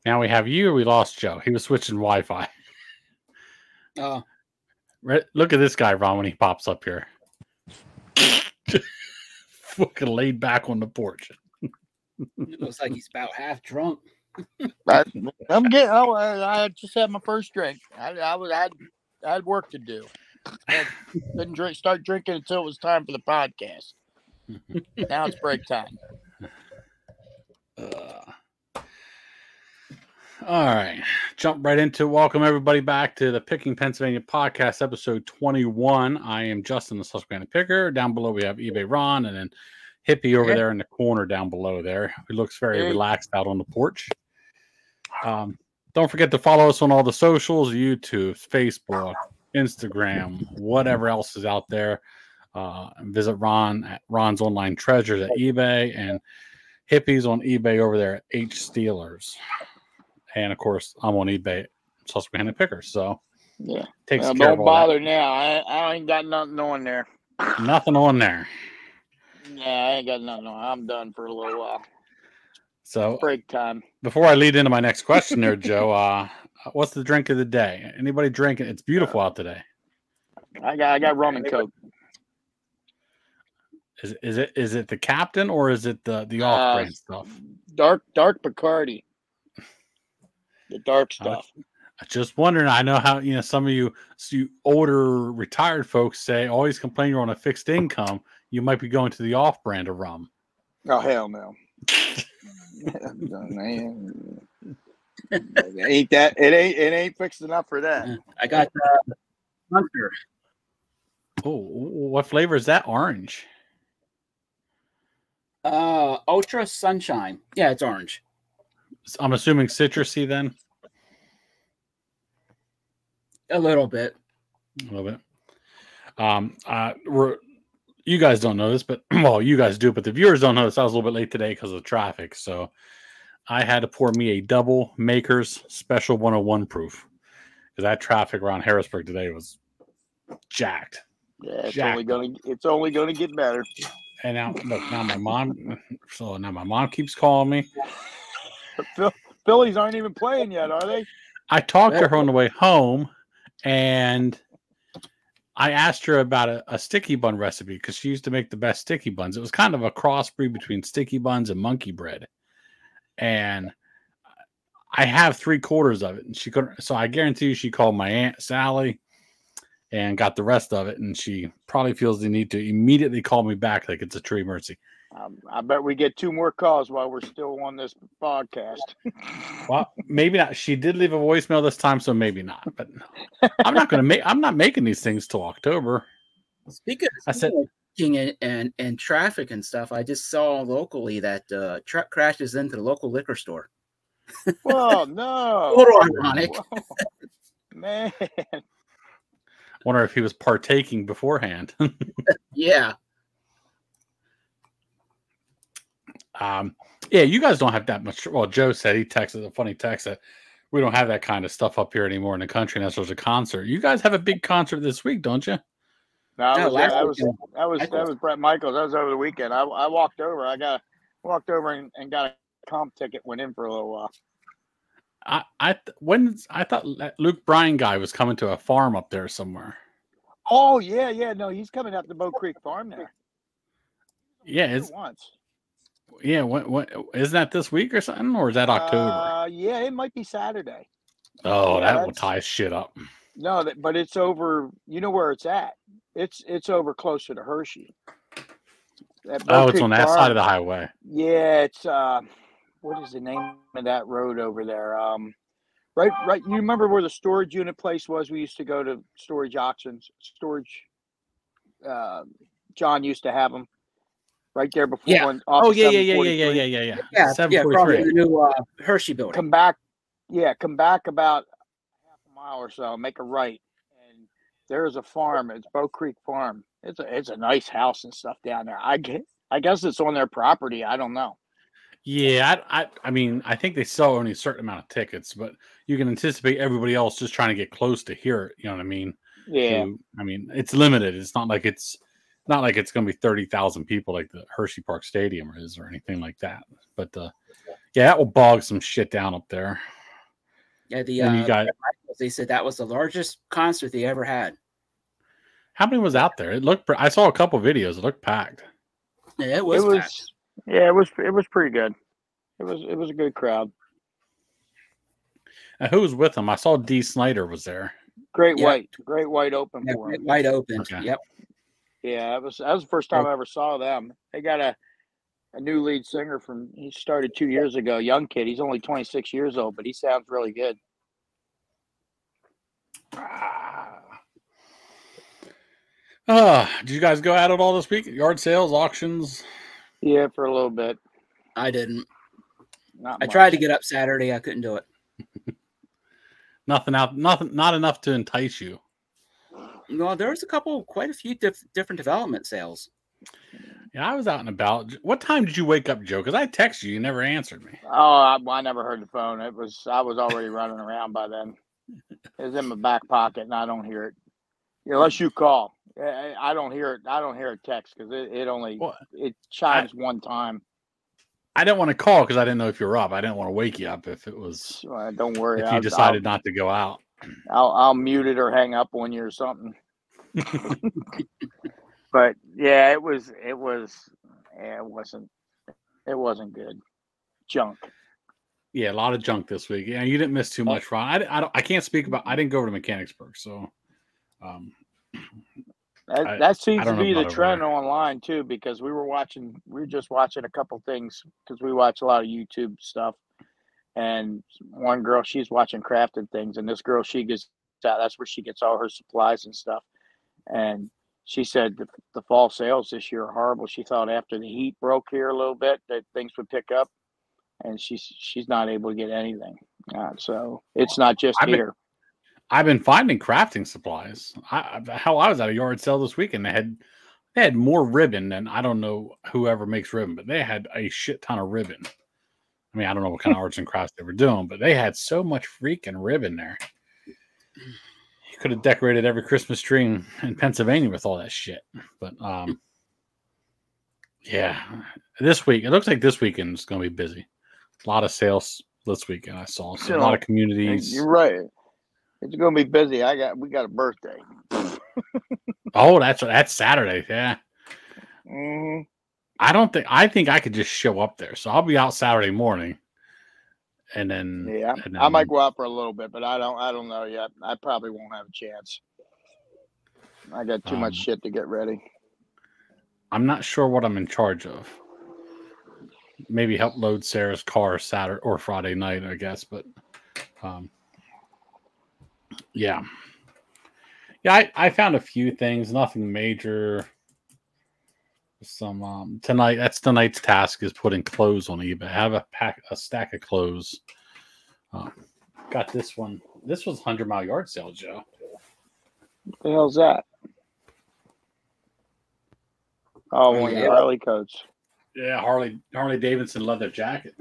Now we have you. We lost Joe. He was switching Wi-Fi. Oh, Look at this guy, Ron, when he pops up here. Fucking laid back on the porch. it looks like he's about half drunk. I'm getting. I just had my first drink. I had work to do. Didn't start drinking until it was time for the podcast. Now it's break time. All right. Jump right into it. Welcome everybody back to the Picking Pennsylvania podcast, episode 21. I am Justin, the Susquehanna Picker. Down below we have eBay Ron, and then Hippie over there in the corner down below there. He looks very relaxed out on the porch. Don't forget to follow us on all the socials, YouTube, Facebook, Instagram, whatever else is out there. And visit Ron at Ron's Online Treasures at eBay, and Hippie's on eBay over there at H Steelers. And of course, I'm on eBay, Susquehanna Picker. So yeah, takes care don't of all bother that. now. I ain't got nothing on there. Nothing on there. Yeah, I ain't got nothing on. I'm done for a little while. So Break time. Before I lead into my next question, there, Joe, what's the drink of the day? Anybody drinking? It's beautiful out today. I got rum and coke. Is it the Captain or is it the off brand stuff? Dark Bacardi. The dark stuff. I just wondering. I know how some of you older retired folks say always complain you're on a fixed income. You might be going to the off brand of rum. Oh hell no! It ain't fixed enough for that. I got Hunter. Oh, what flavor is that? Orange. Ultra Sunshine. Yeah, it's orange. I'm assuming citrusy then. A little bit. A little bit. You guys don't know this, but well, you guys do, but the viewers don't know this. I was a little bit late today because of traffic, so I had to pour me a double Maker's Special 101 proof because that traffic around Harrisburg today was jacked. Yeah, it's only gonna get better. And now, look, now my mom keeps calling me. Phillies aren't even playing yet, are they? I talked to her on the way home, and I asked her about a sticky bun recipe because she used to make the best sticky buns. It was kind of a crossbreed between sticky buns and monkey bread. And I have 3/4 of it, and she couldn't. So I guarantee you, she called my Aunt Sally and got the rest of it. And she probably feels the need to immediately call me back like it's a true mercy. I bet we get 2 more calls while we're still on this podcast. Well, maybe not. She did leave a voicemail this time, so maybe not. But I'm not making these things till October. Speaking of and traffic and stuff, I just saw locally that truck crashes into the local liquor store. Oh no! A little ironic, man. Wonder if he was partaking beforehand. Yeah. Yeah, you guys don't have that much. Well, Joe said he texted a funny text that we don't have that kind of stuff up here anymore in the country unless there's a concert. You guys have a big concert this week, don't you? No, that was Brett Michaels. That was over the weekend. I walked over. I walked over and got a comp ticket. Went in for a little while. I thought that Luke Bryan guy was coming to a farm up there somewhere. Oh yeah. No, he's coming up to Bow Creek Farm there. Yeah, it's once. Yeah, what isn't that this week or something, or is that October? Yeah, it might be Saturday. Oh, yeah, that will tie shit up. No, but it's over. You know where it's at? It's over closer to Hershey. It's on that side of the highway. Yeah, it's what is the name of that road over there? Right. You remember where the storage unit place was? We used to go to storage auctions. John used to have them. Right there before. Yeah. Yeah. Yeah, probably the new Hershey building. Come back about half a mile or so. Make a right, and there's a farm. It's Bow Creek Farm. It's a nice house and stuff down there. I guess it's on their property. I don't know. Yeah, I mean, I think they sell only a certain amount of tickets, but you can anticipate everybody else just trying to get close to hear it. You know what I mean? Yeah. Who, I mean, it's limited. It's not like it's going to be 30,000 people like the Hershey Park Stadium is or anything like that. But yeah, that will bog some shit down up there. Yeah, you guys, they said that was the largest concert they ever had. How many was out there? It looked. I saw a couple videos. It looked packed. Yeah, it was packed. Yeah, it was pretty good. It was a good crowd. And who was with them? I saw D. Snyder was there. Great White open for him. White open. Okay. Yep. Yeah, that was the first time I ever saw them. They got a new lead singer he started 2 years ago, young kid. He's only 26 years old, but he sounds really good. Did you guys go at it all this week? Yard sales, auctions? Yeah, for a little bit. I didn't. I tried to get up Saturday. I couldn't do it. Not enough to entice you. No, there was quite a few different development sales. Yeah, I was out and about. What time did you wake up, Joe? Because I texted you never answered me. Oh, I never heard the phone. I was already running around by then. It was in my back pocket, and I don't hear it unless you call. I don't hear it. I don't hear a text because it chimes one time. I didn't want to call because I didn't know if you were up. I didn't want to wake you up if it was. Don't worry. If you decided not to go out, I'll mute it or hang up on you or something. But yeah, it wasn't good. Junk. Yeah, a lot of junk this week. Yeah, you didn't miss too much, Ron. I can't speak about. I didn't go over to Mechanicsburg, so. That seems to be the trend online too, because we were just watching a couple things because we watch a lot of YouTube stuff, and one girl, she's watching crafted things, and this girl, that's where she gets all her supplies and stuff, and she said the fall sales this year are horrible. She thought after the heat broke here a little bit that things would pick up, and she's not able to get anything. So it's not just here. I've been finding crafting supplies. I was at a yard sale this weekend. They had more ribbon than, I don't know whoever makes ribbon, but they had a shit ton of ribbon. I mean, I don't know what kind of arts and crafts they were doing, but they had so much freaking ribbon there. You could have decorated every Christmas tree in Pennsylvania with all that shit. But yeah, this week, it looks like this weekend is going to be busy. A lot of sales this weekend I saw. So a lot of communities. You're right. It's going to be busy. We got a birthday. Oh, that's Saturday. Yeah. Mm-hmm. I think I could just show up there. So I'll be out Saturday morning. And then I might go out for a little bit, but I don't know yet. I probably won't have a chance. I got too much shit to get ready. I'm not sure what I'm in charge of. Maybe help load Sarah's car Saturday or Friday night, I guess, but yeah, I found a few things, nothing major. Some tonight. That's tonight's task is putting clothes on eBay. I have a stack of clothes. Got this one. This was 100 Mile Yard Sale, Joe. What the hell's that? Oh, one of the Harley coats. Yeah, Harley Davidson leather jacket.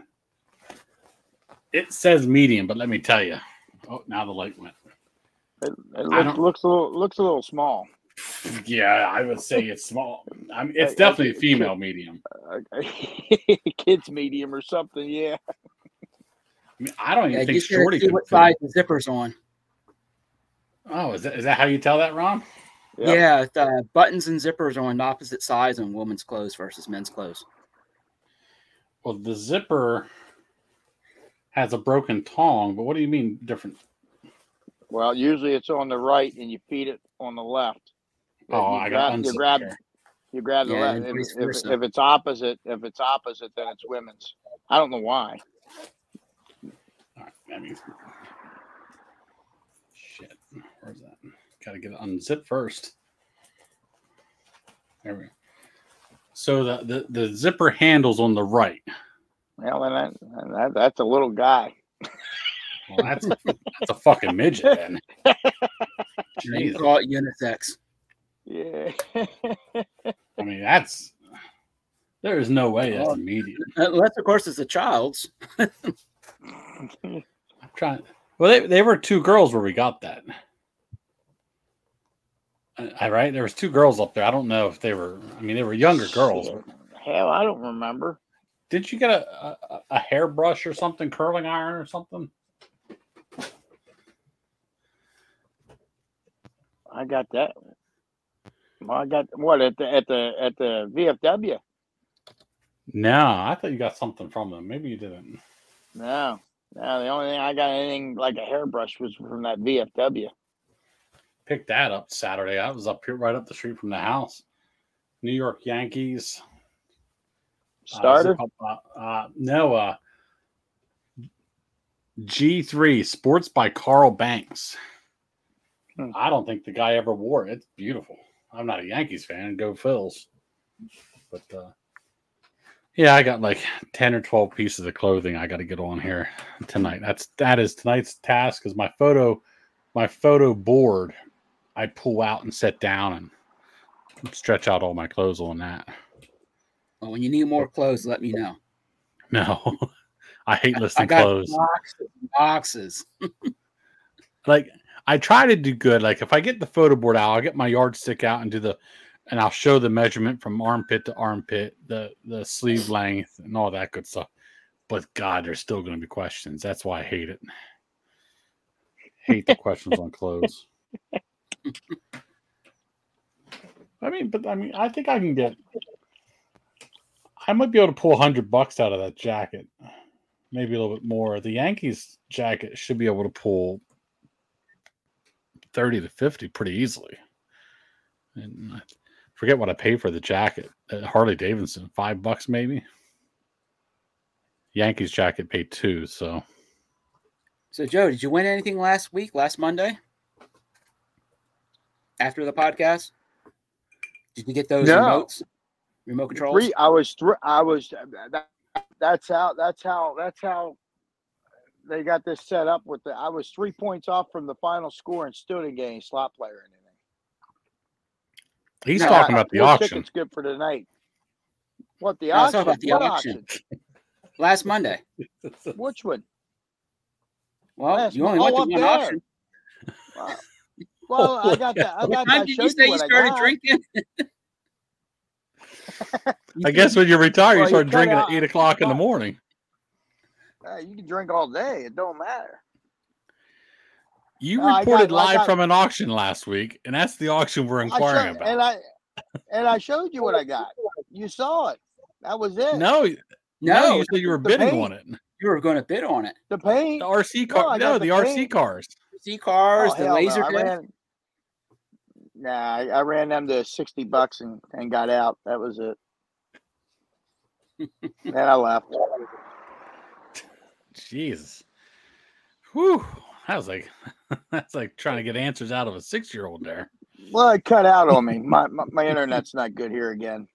It says medium, but let me tell you. Oh, now the light went. It looks a little small. Yeah, I would say it's small. I mean, it's definitely a female medium. Kids medium or something, yeah. I mean, I don't even think Shorty see what size the zipper's on. Oh, is that how you tell that, Ron? Yep. Yeah, the buttons and zippers are on opposite sides on women's clothes versus men's clothes. Well, the zipper has a broken tongue, but what do you mean different? Well, usually it's on the right and you feed it on the left. Oh, you grab the left. If it's opposite, then it's women's. I don't know why. All right, that means shit. Where's that? Got to get it unzipped first. There we go. So the zipper handle's on the right. Well, and that's a little guy. Well, that's a fucking midget then. You call it unisex. Yeah. I mean, there is no way that's a medium. Unless, of course, it's a child's. I'm trying. Well, they were two girls where we got that. Right? There was 2 girls up there. I don't know if they were. I mean, they were younger girls. Shit. Hell, I don't remember. Did you get a hairbrush or something, curling iron or something? I got that. Well, I got what at the VFW. No, I thought you got something from them. Maybe you didn't. No. The only thing I got anything like a hairbrush was from that VFW. Picked that up Saturday. I was up here right up the street from the house. New York Yankees. Starter? No. G3 Sports by Carl Banks. I don't think the guy ever wore it. It's beautiful. I'm not a Yankees fan. Go Phils. But yeah, I got like 10 or 12 pieces of clothing I got to get on here tonight. That is tonight's task. Is my photo board I pull out and set down and stretch out all my clothes on that. Well, when you need more clothes, let me know. No, I hate listing clothes. Boxes. Like, I try to do good. Like, if I get the photo board out, I'll get my yardstick out and and I'll show the measurement from armpit to armpit, the sleeve length, and all that good stuff. But God, there's still going to be questions. That's why I hate it. Hate the questions on clothes. I think I can get. I might be able to pull $100 out of that jacket, maybe a little bit more. The Yankees jacket should be able to pull 30 to 50 pretty easily. And I forget what I paid for the jacket at Harley Davidson, $5 maybe. Yankees jacket paid $2. So Joe, did you win anything last Monday? After the podcast, did you get those remote controls? That's how they got this set up with I was 3 points off from the final score and still didn't get any slot player or anything. He's talking about the auction. Tickets good for tonight. What the auction? About the auction? Last Monday. Which one? Well, you only went to one auction. Well, I got that. What time did you say you started drinking? I guess when you retire, you start drinking at 8 o'clock in the morning. You can drink all day. It don't matter. You reported live from an auction last week, and that's the auction we're inquiring about. And I showed you what I got. You saw it. That was it. No, you said you were bidding on it. You were going to bid on it. The paint. The RC car. No, the RC cars. RC cars, the laser disc. I ran them to $60 and got out. That was it. Then I left. Jesus. Whew. That's like trying to get answers out of a 6-year-old there. Well, it cut out on me. My internet's not good here again.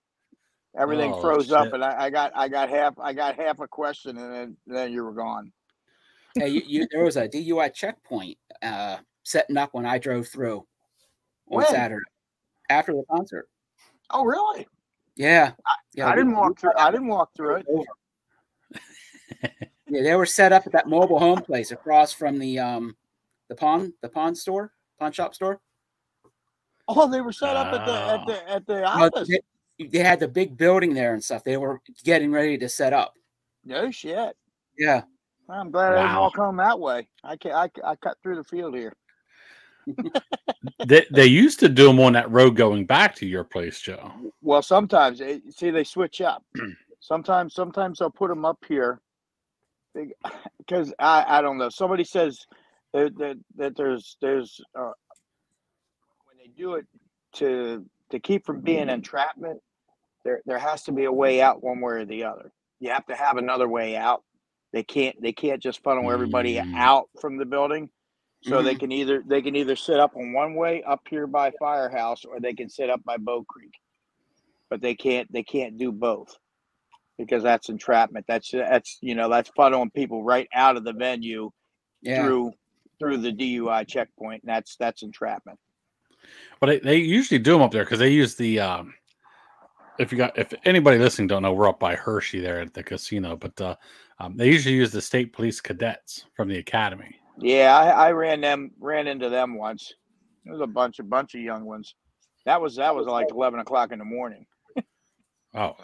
Everything froze up, and I got half a question, and then you were gone. Hey, there was a DUI checkpoint setting up when I drove through on Saturday after the concert. Oh, really? Yeah. I didn't walk through. I didn't walk through it. Yeah, they were set up at that mobile home place across from the pawn shop store. Oh, they were set up at the office. They had the big building there and stuff. They were getting ready to set up. No shit. Yeah. I'm glad I didn't walk home that way. I cut through the field here. They used to do them on that road going back to your place, Joe. Well, sometimes they switch up. Sometimes they'll put them up here because I don't know. Somebody says that there's when they do it to keep from being entrapment, there has to be a way out one way or the other. You have to have another way out. They can't just funnel everybody out from the building. So they can either sit up on one way up here by Firehouse, or they can sit up by Bow Creek. But they can't do both because that's entrapment. That's funneling people right out of the venue through the DUI checkpoint, and that's entrapment. But they usually do them up there because they use the if anybody listening don't know, we're up by Hershey there at the casino, but they usually use the state police cadets from the academy. Yeah, I ran into them once. There was a bunch of young ones. That was like 11 o'clock in the morning. Oh,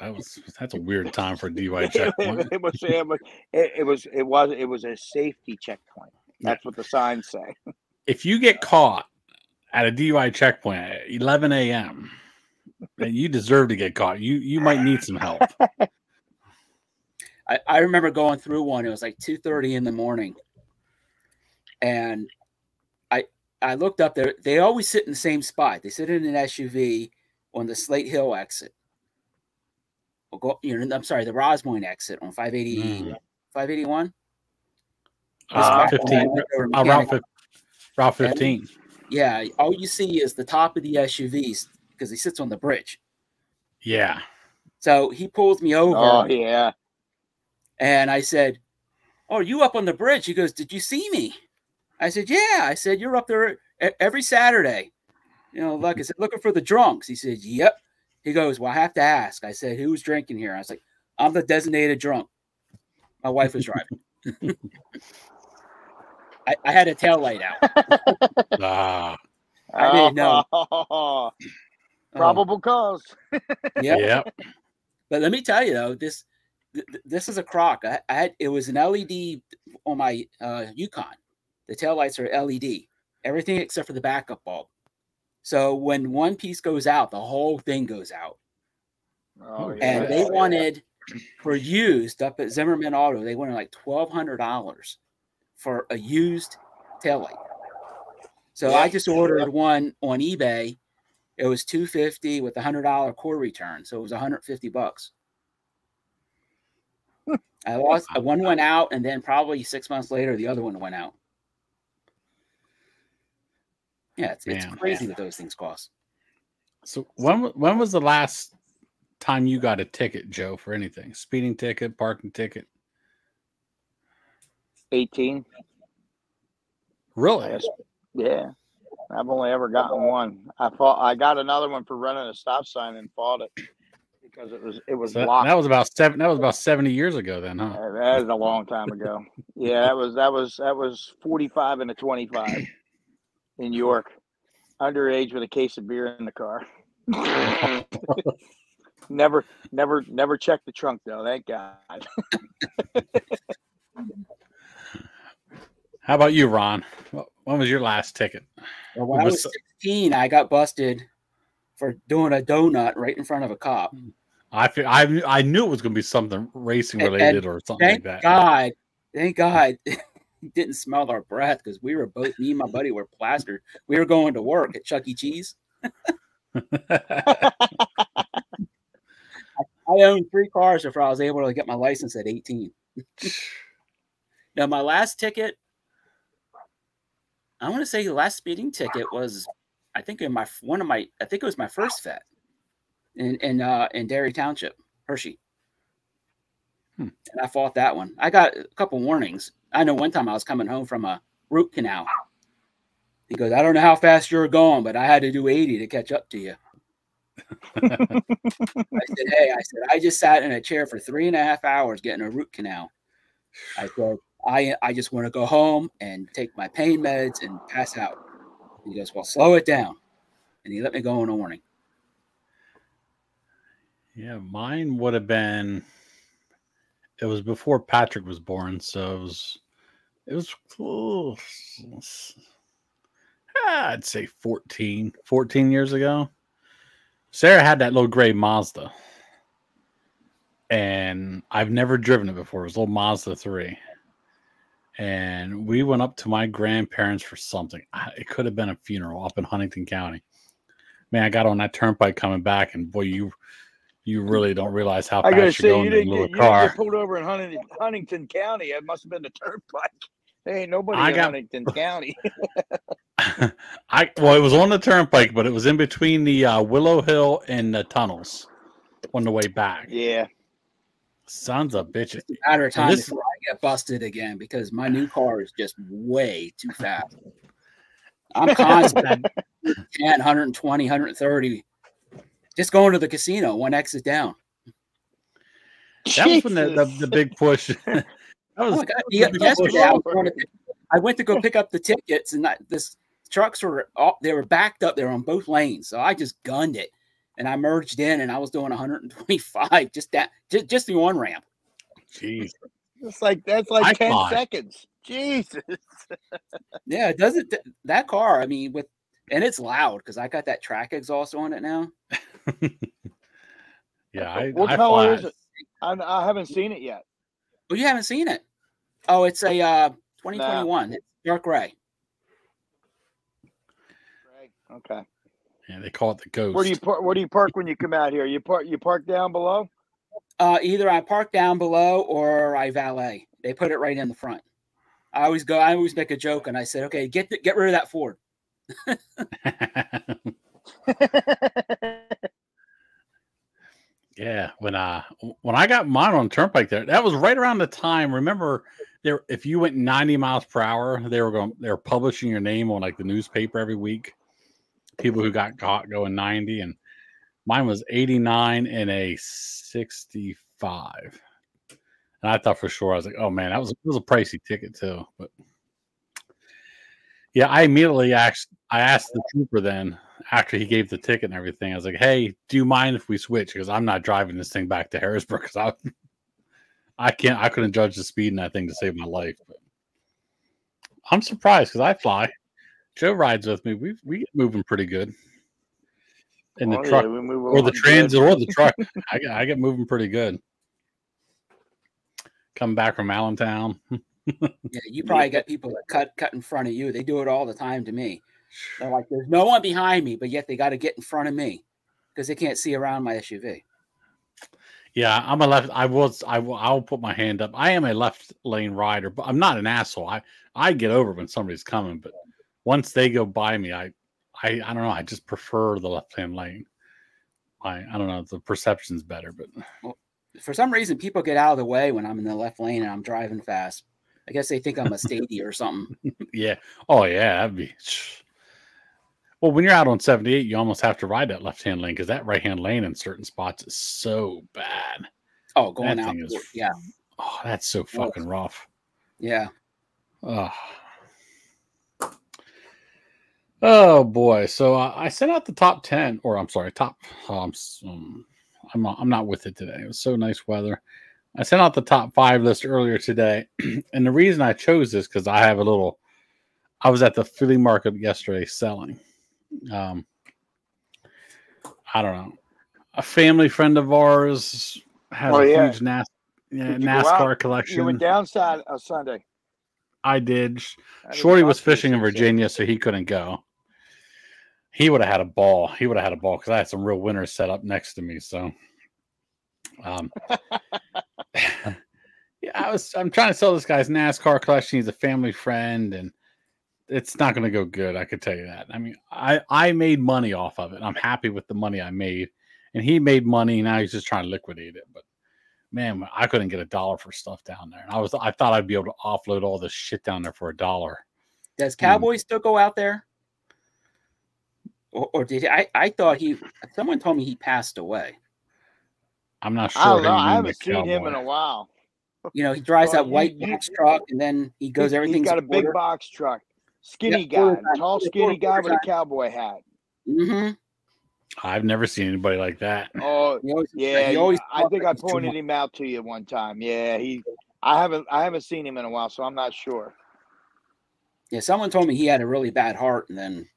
that's a weird time for a DUI checkpoint. It was a safety checkpoint. That's what the signs say. If you get caught at a DUI checkpoint at 11 a.m., then you deserve to get caught. You might need some help. I remember going through one. It was like 2:30 in the morning, and I looked up there. They always sit in the same spot. They sit in an SUV on the Slate Hill exit. I'm sorry, the Rosmoyne exit on 580, 581. 15. Route 15. Yeah, all you see is the top of the SUVs because he sits on the bridge. Yeah. So he pulls me over. Oh, yeah. And I said, "Oh, are you up on the bridge?" He goes, "Did you see me?" I said, "Yeah." I said, "You're up there every Saturday." Like I said, looking for the drunks. He said, "Yep." He goes, "Well, I have to ask." I said, "Who's drinking here?" I was like, "I'm the designated drunk. My wife was driving." I had a tail light out. I didn't know. Probable cause. Yep. But let me tell you though, this is a crock. It was an LED on my Yukon. The tail lights are LED. Everything except for the backup bulb. So when one piece goes out, the whole thing goes out. Oh, yeah. And they wanted, for used up at Zimmerman Auto, they wanted like $1,200 for a used taillight. So I just ordered one on eBay. It was $250 with a $100 core return, so it was $150. I lost one went out, and then probably 6 months later, the other one went out. Yeah, it's crazy what those things cost. So when was the last time you got a ticket, Joe, for anything? Speeding ticket, parking ticket? 18. Really? Yeah. I've only ever gotten one. I got another one for running a stop sign and fought it because it was blocked. That was about 70 years ago then, huh? That is a long time ago. Yeah, that was 45 and a 25 in York. Underage with a case of beer in the car. Never checked the trunk though, thank God. How about you, Ron? When was your last ticket? Well, when I was 16, I got busted for doing a donut right in front of a cop. I knew it was going to be something racing related or something like that. Thank God he didn't smell our breath because we were both, me and my buddy were plastered. We were going to work at Chuck E. Cheese. I owned 3 cars before I was able to get my license at 18. Now, my last ticket, I want to say the last speeding ticket was, I think it was my first vet in Derry Township, Hershey. And I fought that one. I got a couple warnings. I know one time I was coming home from a root canal. He goes, "I don't know how fast you were going, but I had to do 80 to catch up to you." I said, I just sat in a chair for 3.5 hours getting a root canal. I said, I just want to go home and take my pain meds and pass out. He goes, "Well, slow it down." And he let me go on a warning. Yeah, mine would have been, it was before Patrick was born, so it was I'd say 14 years ago. Sarah had that little gray Mazda, and I've never driven it before. It was a little Mazda 3. And we went up to my grandparents for something. It could have been a funeral up in Huntington County. Man, I got on that turnpike coming back, and boy, you really don't realize how fast you're going in a little car. You pulled over in Huntington County. It must have been the turnpike. There ain't nobody in Huntington County. It was on the turnpike, but it was in between the Willow Hill and the tunnels on the way back. Yeah. Sons of bitches. It's a matter of time before I get busted again because my new car is just way too fast. I'm constant 10, 120, 130. Just going to the casino, one exit down. That was when the big push. That was yesterday. I went to go pick up the tickets, and this trucks were they were backed up. They were on both lanes, so I just gunned it, and I merged in, and I was doing 125 just the on ramp. Jeez, that's like 10 seconds. Jesus. Yeah, it does it. That car, I mean, and it's loud because I got that track exhaust on it now. Yeah, what color is it? I haven't seen it yet. Oh, you haven't seen it? Oh, it's a 2021. It's dark gray. Okay. Yeah, they call it the Ghost. Where do you park when you come out here? You park down below? Either I park down below or I valet. They put it right in the front. I always make a joke, and I said, "Okay, get rid of that Ford." Yeah, when I got mine on Turnpike there, that was right around the time. Remember, if you went 90 miles per hour, they were publishing your name on like the newspaper every week. People who got caught going 90, and mine was 89 and a 65. And I thought for sure, I was like, oh man, it was a pricey ticket too. But yeah, I immediately asked the trooper then after he gave the ticket and everything. I was like, hey, do you mind if we switch? Because I'm not driving this thing back to Harrisburg because I couldn't judge the speed in that thing to save my life. But I'm surprised because I fly. Joe rides with me. We get moving pretty good. In the truck or the transit or the truck. I get moving pretty good. Come back from Allentown. Yeah, you probably got people that cut in front of you. They do it all the time to me. They're like, there's no one behind me, but yet they got to get in front of me because they can't see around my SUV. Yeah, I'm a left. I'll put my hand up. I am a left lane rider, but I'm not an asshole. I get over when somebody's coming, but once they go by me, I don't know. I just prefer the left hand lane. I don't know. The perception's better, but for some reason, people get out of the way when I'm in the left lane and I'm driving fast. I guess they think I'm a Stadia or something. Yeah. Oh, yeah. That'd be. Well, when you're out on 78, you almost have to ride that left-hand lane because that right-hand lane in certain spots is so bad. Oh, going out. Yeah. Oh, that's so fucking rough. Yeah. Oh boy. So I sent out the top 10, or I'm sorry, I'm not with it today. It was so nice weather. I sent out the top 5 list earlier today. And the reason I chose this because I was at the Philly market yesterday selling. I don't know. A family friend of ours has a huge NASCAR collection. You went down Sunday. I did. Shorty was fishing in Virginia, so he couldn't go. He would have had a ball. Because I had some real winners set up next to me. So, yeah, I'm trying to sell this guy's NASCAR collection. He's a family friend, and it's not going to go good. I could tell you that. I mean, I made money off of it. I'm happy with the money I made, and he made money. Now he's just trying to liquidate it. But man, I couldn't get $1 for stuff down there. And I thought I'd be able to offload all this shit down there for $1. Does Cowboy still go out there? Or did he? I thought someone told me he passed away. I'm not sure. I don't know. I haven't seen him in a while. You know, he drives that white box truck, and then he goes everything's. He's got a big box truck. Skinny guy, tall, skinny guy with a cowboy hat. Mm-hmm. I've never seen anybody like that. Oh, yeah. I think I pointed him out to you one time. Yeah, I haven't seen him in a while, so I'm not sure. Yeah, someone told me he had a really bad heart, and then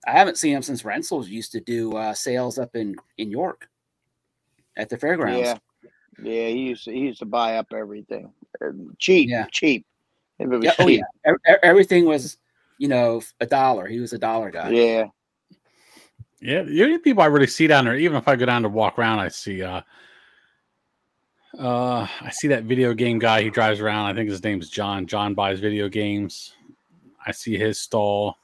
I haven't seen him since Rensel's used to do sales up in York at the fairgrounds. Yeah, he used to buy up everything cheap. If it was cheap. Oh yeah, everything was $1. He was $1 guy. Yeah. Yeah, the only people I really see down there, even if I go down to walk around, I see that video game guy. He drives around. I think his name's John. John buys video games. I see his stall.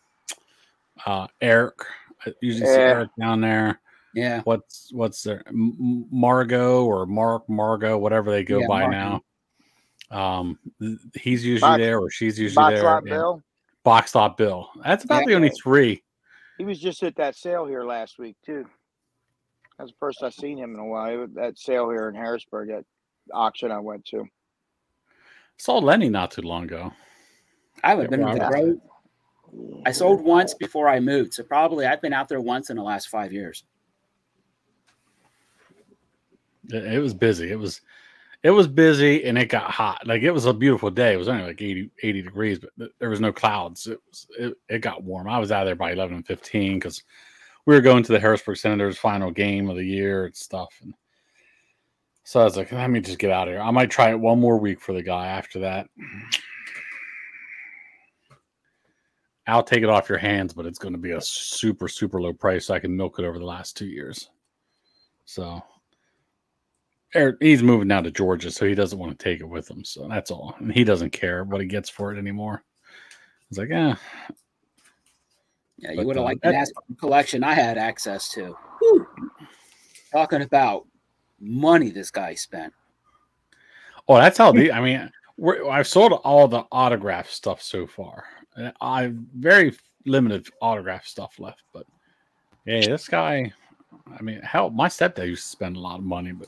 Eric. I usually see Eric down there. Yeah. What's there? Margot or Margot, whatever they go by now. He's usually there, or she's usually there. Bill. Box Lot Bill. That's about the only 3. He was just at that sale here last week, too. That's the first I've seen him in a while. That sale here in Harrisburg, that auction I went to. Saw Lenny not too long ago. I haven't been to the road. I sold once before I moved, so probably I've been out there once in the last 5 years. It was busy. It was busy, and it got hot. Like, it was a beautiful day. It was only like 80 degrees, but there was no clouds. It got warm. I was out there by 11:15 because we were going to the Harrisburg Senators' final game of the year and stuff. And so I was like, let me just get out of here. I might try it one more week for the guy. After that, I'll take it off your hands, but it's going to be a super, super low price so I can milk it over the last 2 years. So he's moving down to Georgia, so he doesn't want to take it with him. So that's all. And he doesn't care what he gets for it anymore. I was like, yeah. Yeah, you would have liked the NASCAR collection I had access to. Whew. Talking about money this guy spent. Oh, that's how I mean, I've sold all the autograph stuff so far. I've very limited autograph stuff left, but yeah, this guy, I mean, hell, my stepdad used to spend a lot of money, but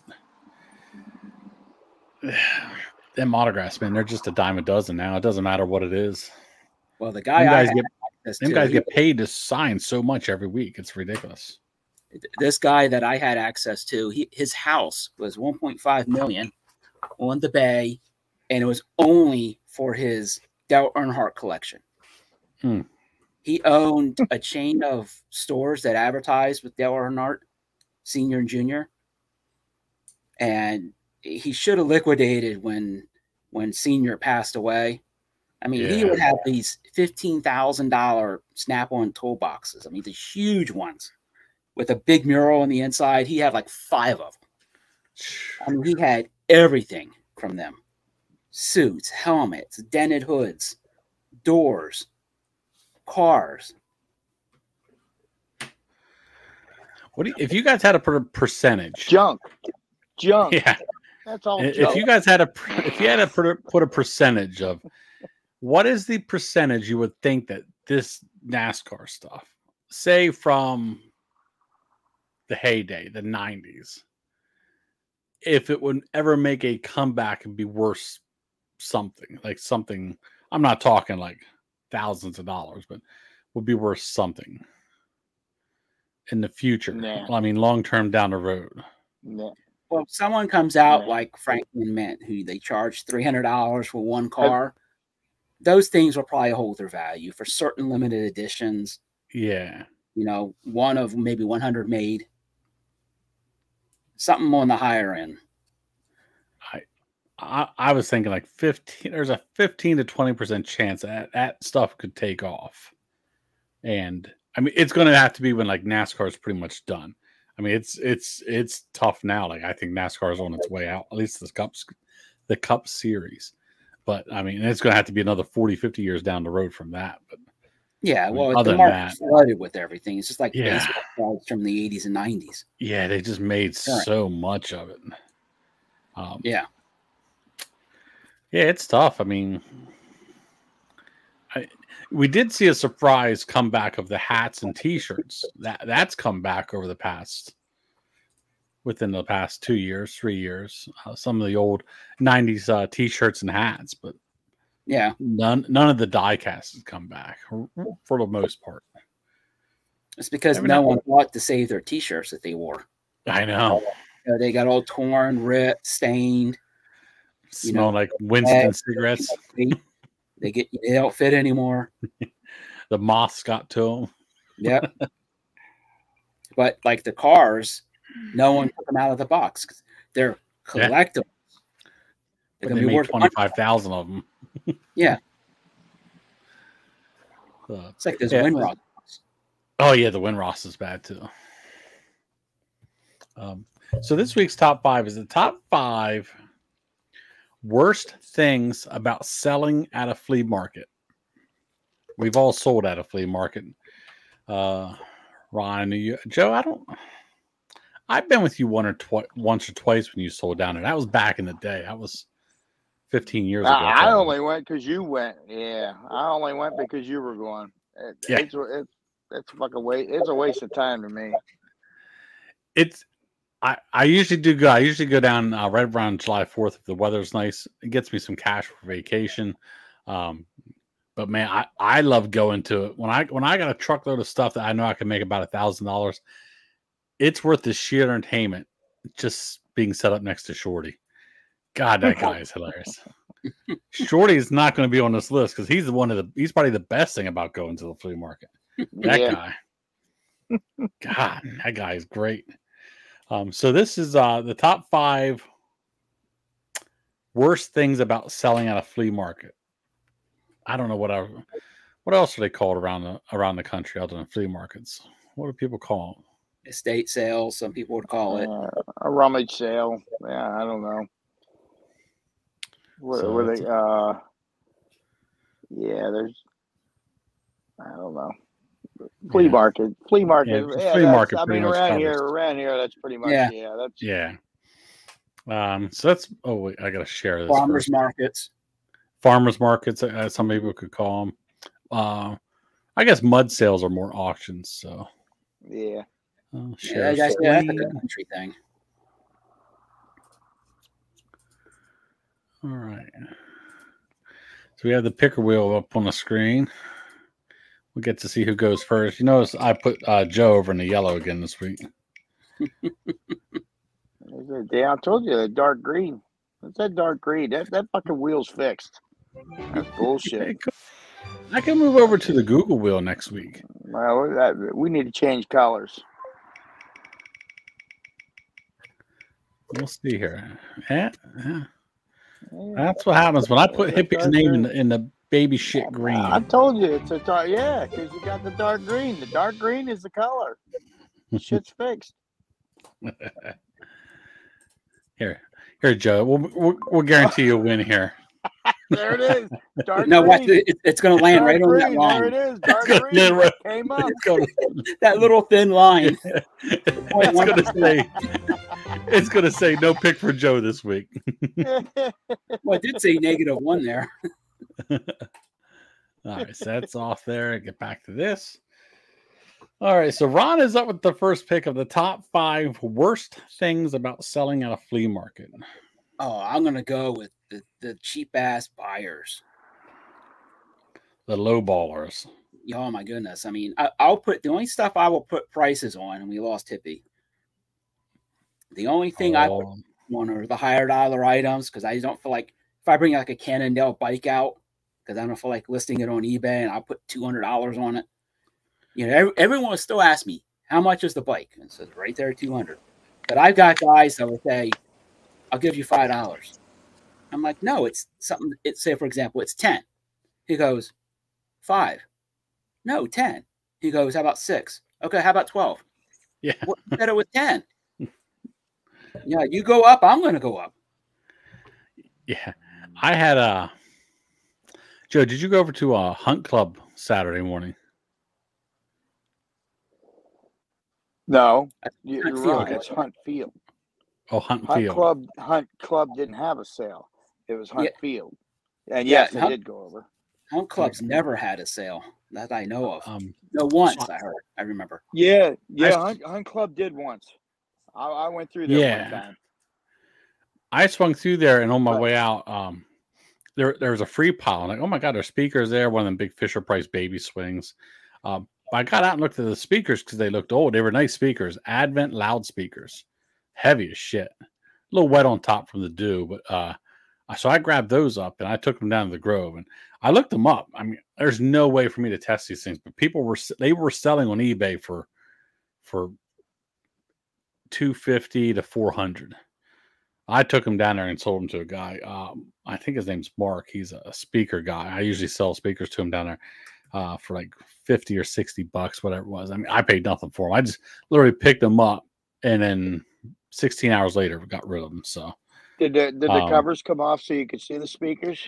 them autographs, man, they're just a dime a dozen now. It doesn't matter what it is. Well, the guy them guys get paid to sign so much every week. It's ridiculous. This guy that I had access to, his house was $1.5 million on the bay, and it was only for his Dale Earnhardt collection. He owned a chain of stores that advertised with Dale Earnhardt Senior and Junior, and he should have liquidated when Senior passed away. I mean, he would have these $15,000 Snap-on toolboxes. I mean, the huge ones with a big mural on the inside. He had like 5 of them. I mean, he had everything from them: suits, helmets, dented hoods, doors, cars. If you guys had a percentage? Junk. Yeah, that's all. If you guys had if you had to put a percentage of, what is the percentage you would think that this NASCAR stuff, say from the heyday, the 90s, if it would ever make a comeback and be worth something, like something, I'm not talking like thousands of dollars, but would be worth something in the future? Nah. I mean, long term down the road. Nah. Well, if someone comes out like Franklin Mint, who they charge $300 for one car, those things will probably hold their value for certain limited editions. Yeah. You know, one of maybe 100 made. Something on the higher end. I was thinking like 15. There's a 15 to 20% chance that stuff could take off, and I mean, it's going to have to be when like NASCAR is pretty much done. I mean, it's tough now. Like, I think NASCAR is on its way out, at least the Cup Series. But I mean, it's going to have to be another 40, 50 years down the road from that. But yeah, well, the market's flooded with everything. It's just like baseball cards from the 80s and 90s. Yeah, they just made so much of it. Yeah, it's tough. I mean, we did see a surprise comeback of the hats and T-shirts. That's come back within the past 2 years, 3 years. Some of the old 90s T-shirts and hats, but yeah, none of the die casts has come back for the most part. It's because no one thought to save their T-shirts that they wore. I know. You know, they got all torn, ripped, stained. Smell like Winston cigarettes. They don't fit anymore. The moths got to them. Yep. But like the cars, no one took them out of the box. They're collectibles. They're going to be worth 25,000 of them. Yeah. It's like those Winross. Oh yeah, the Winross is bad too. So this week's top 5 is the top 5 worst things about selling at a flea market. We've all sold at a flea market. Ron, Joe, I've been with you once or twice when you sold down there. That was back in the day. That was 15 years ago. I only went because you went. Yeah, I only went because you were going. It's fucking it's a waste of time to me. I usually do go. I usually go down right around July 4th if the weather's nice. It gets me some cash for vacation. But man, I love going to it when I got a truckload of stuff that I know I can make about $1,000. It's worth the sheer entertainment just being set up next to Shorty. God, that guy is hilarious. Shorty is not going to be on this list because he's he's probably the best thing about going to the flea market. That guy. God, that guy is great. So this is the top 5 worst things about selling at a flea market. I don't know what else are they called around the country other than flea markets? What do people call them? Estate sales, some people would call it. A rummage sale. Yeah, I don't know. Were they? Yeah, there's. I don't know. Flea market. Flea market. Yeah, flea market. I mean, around here, that's pretty much. Yeah, that's. Yeah. So that's. Oh wait, I gotta share this. Farmers markets. Farmers markets. Some people could call them. I guess mud sales are more auctions. So. Yeah. That's a good country thing. All right. So we have the picker wheel up on the screen. We'll get to see who goes first. You notice I put Joe over in the yellow again this week. Yeah, I told you the dark green. What's that dark green? That fucking wheel's fixed. That's bullshit. I can move over to the Google wheel next week. Well, we need to change colors. We'll see here. Yeah. That's what happens when I put Hippie's name in the baby shit green. I told you it's a dark. Yeah, because you got the dark green. The dark green is the color. Shit's fixed. Here, Joe. We'll guarantee you a win here. There it is. Dark green. Watch it. It's going to land right on that line. There it is. Dark green. Right. Came up. That little thin line. It's going to say no pick for Joe this week. Well, it did say -1 there. All right, so that's off there. Get back to this. All right, so Ron is up with the first pick of the top 5 worst things about selling at a flea market. Oh, I'm going to go with the cheap-ass buyers. The low ballers. Oh, my goodness. I mean, I'll put the only stuff I will put prices on, and we lost Hippy. The only thing I put on are the higher dollar items because I don't feel like if I bring like a Cannondale bike out because I don't feel like listing it on eBay and I'll put $200 on it. You know, everyone will still ask me, how much is the bike? And it says right there, $200. But I've got guys that will say, I'll give you $5. I'm like, no, it's something. Say, for example, it's 10. He goes, 5. No, 10. He goes, how about 6? Okay, how about 12? Yeah. What better with 10? Yeah, you go up, I'm going to go up. Yeah. I had Joe, did you go over to a hunt club Saturday morning? No. You're wrong. It's Hunt Field. Oh, Hunt Field. Hunt Club didn't have a sale. It was Hunt Field. And yes, I did go over. Hunt Club's never had a sale that I know of. No, once I heard. I remember. Yeah. Hunt Club did once. I went through there one time. I swung through there, and on my way out, there was a free pile. I'm like, oh my God, there's speakers there. One of them big Fisher Price baby swings. I got out and looked at the speakers because they looked old. They were nice speakers, Advent loudspeakers, heavy as shit. A little wet on top from the dew, but so I grabbed those up and I took them down to the Grove and I looked them up. I mean, there's no way for me to test these things, but they were selling on eBay for $250 to $400. I took them down there and sold them to a guy. I think his name's Mark. He's a speaker guy. I usually sell speakers to him down there for like $50 or $60, whatever it was. I mean, I paid nothing for them. I just literally picked them up and then 16 hours later got rid of them. So did the covers come off so you could see the speakers?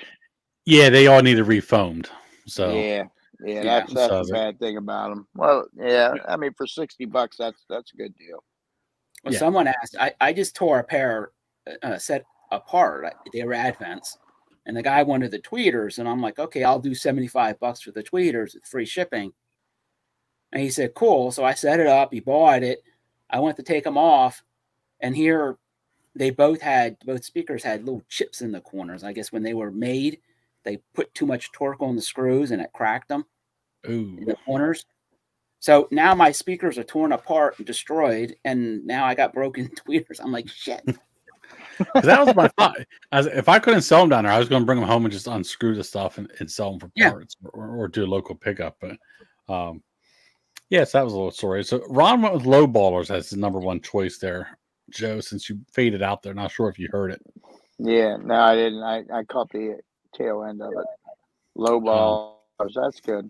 Yeah, they all needed refoamed. So yeah, that's the bad thing about them. Well, yeah, I mean for $60, that's a good deal. Well, someone asked. I just tore a pair set apart. They were Advents, and the guy wanted the tweeters, and I'm like, okay, I'll do $75 for the tweeters, it's free shipping. And he said, cool. So I set it up. He bought it. I went to take them off, and here they both speakers had little chips in the corners. I guess when they were made, they put too much torque on the screws and it cracked them in the Ooh. corners. So now my speakers are torn apart and destroyed, and now I got broken tweeters. I'm like, shit. Because that was my thought. If I couldn't sell them down there, I was going to bring them home and just unscrew the stuff and sell them for parts, or do a local pickup. But yes, that was a little story. So Ron went with low ballers as his number one choice there, Joe. Since you faded out there, not sure if you heard it. Yeah, no, I didn't. I caught the tail end of it. Low ballers, that's good.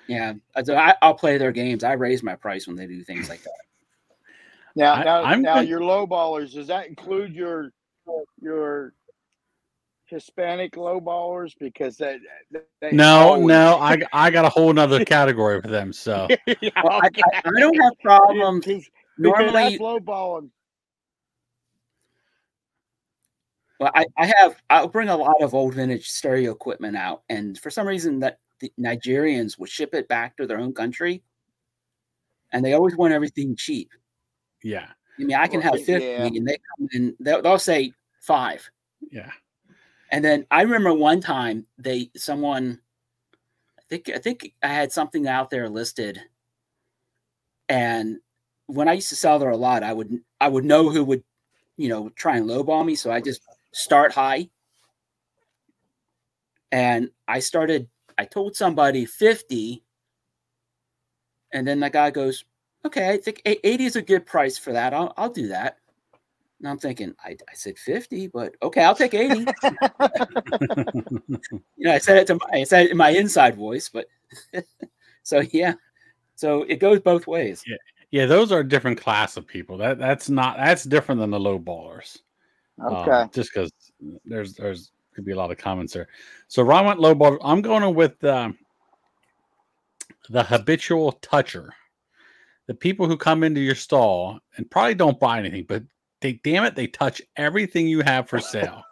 Yeah, so I'll play their games. I raise my price when they do things like that. Now, your low ballers, does that include your Hispanic low ballers? Because they no, I got a whole nother category for them. So yeah, well, okay. I don't have problems. Normally, that's low balling. Well, I'll bring a lot of old vintage stereo equipment out, and for some reason that the Nigerians will ship it back to their own country, and they always want everything cheap. Yeah, I mean, I can have 50, and they come in, they'll say 5. Yeah, and then I remember one time I think I had something out there listed, and when I used to sell there a lot, I would know who would, try and lowball me, so I just start high. And I told somebody 50, and then the guy goes, okay, I think 80 is a good price for that. I'll do that. And I'm thinking, I said 50, but okay, I'll take 80. I said it in my inside voice, but so yeah. So it goes both ways. Yeah, those are a different class of people. That's different than the low ballers. Okay. Just because there's could be a lot of comments there. So Ron went low ballers. I'm going with the habitual toucher. The people who come into your stall and probably don't buy anything, but they touch everything you have for sale.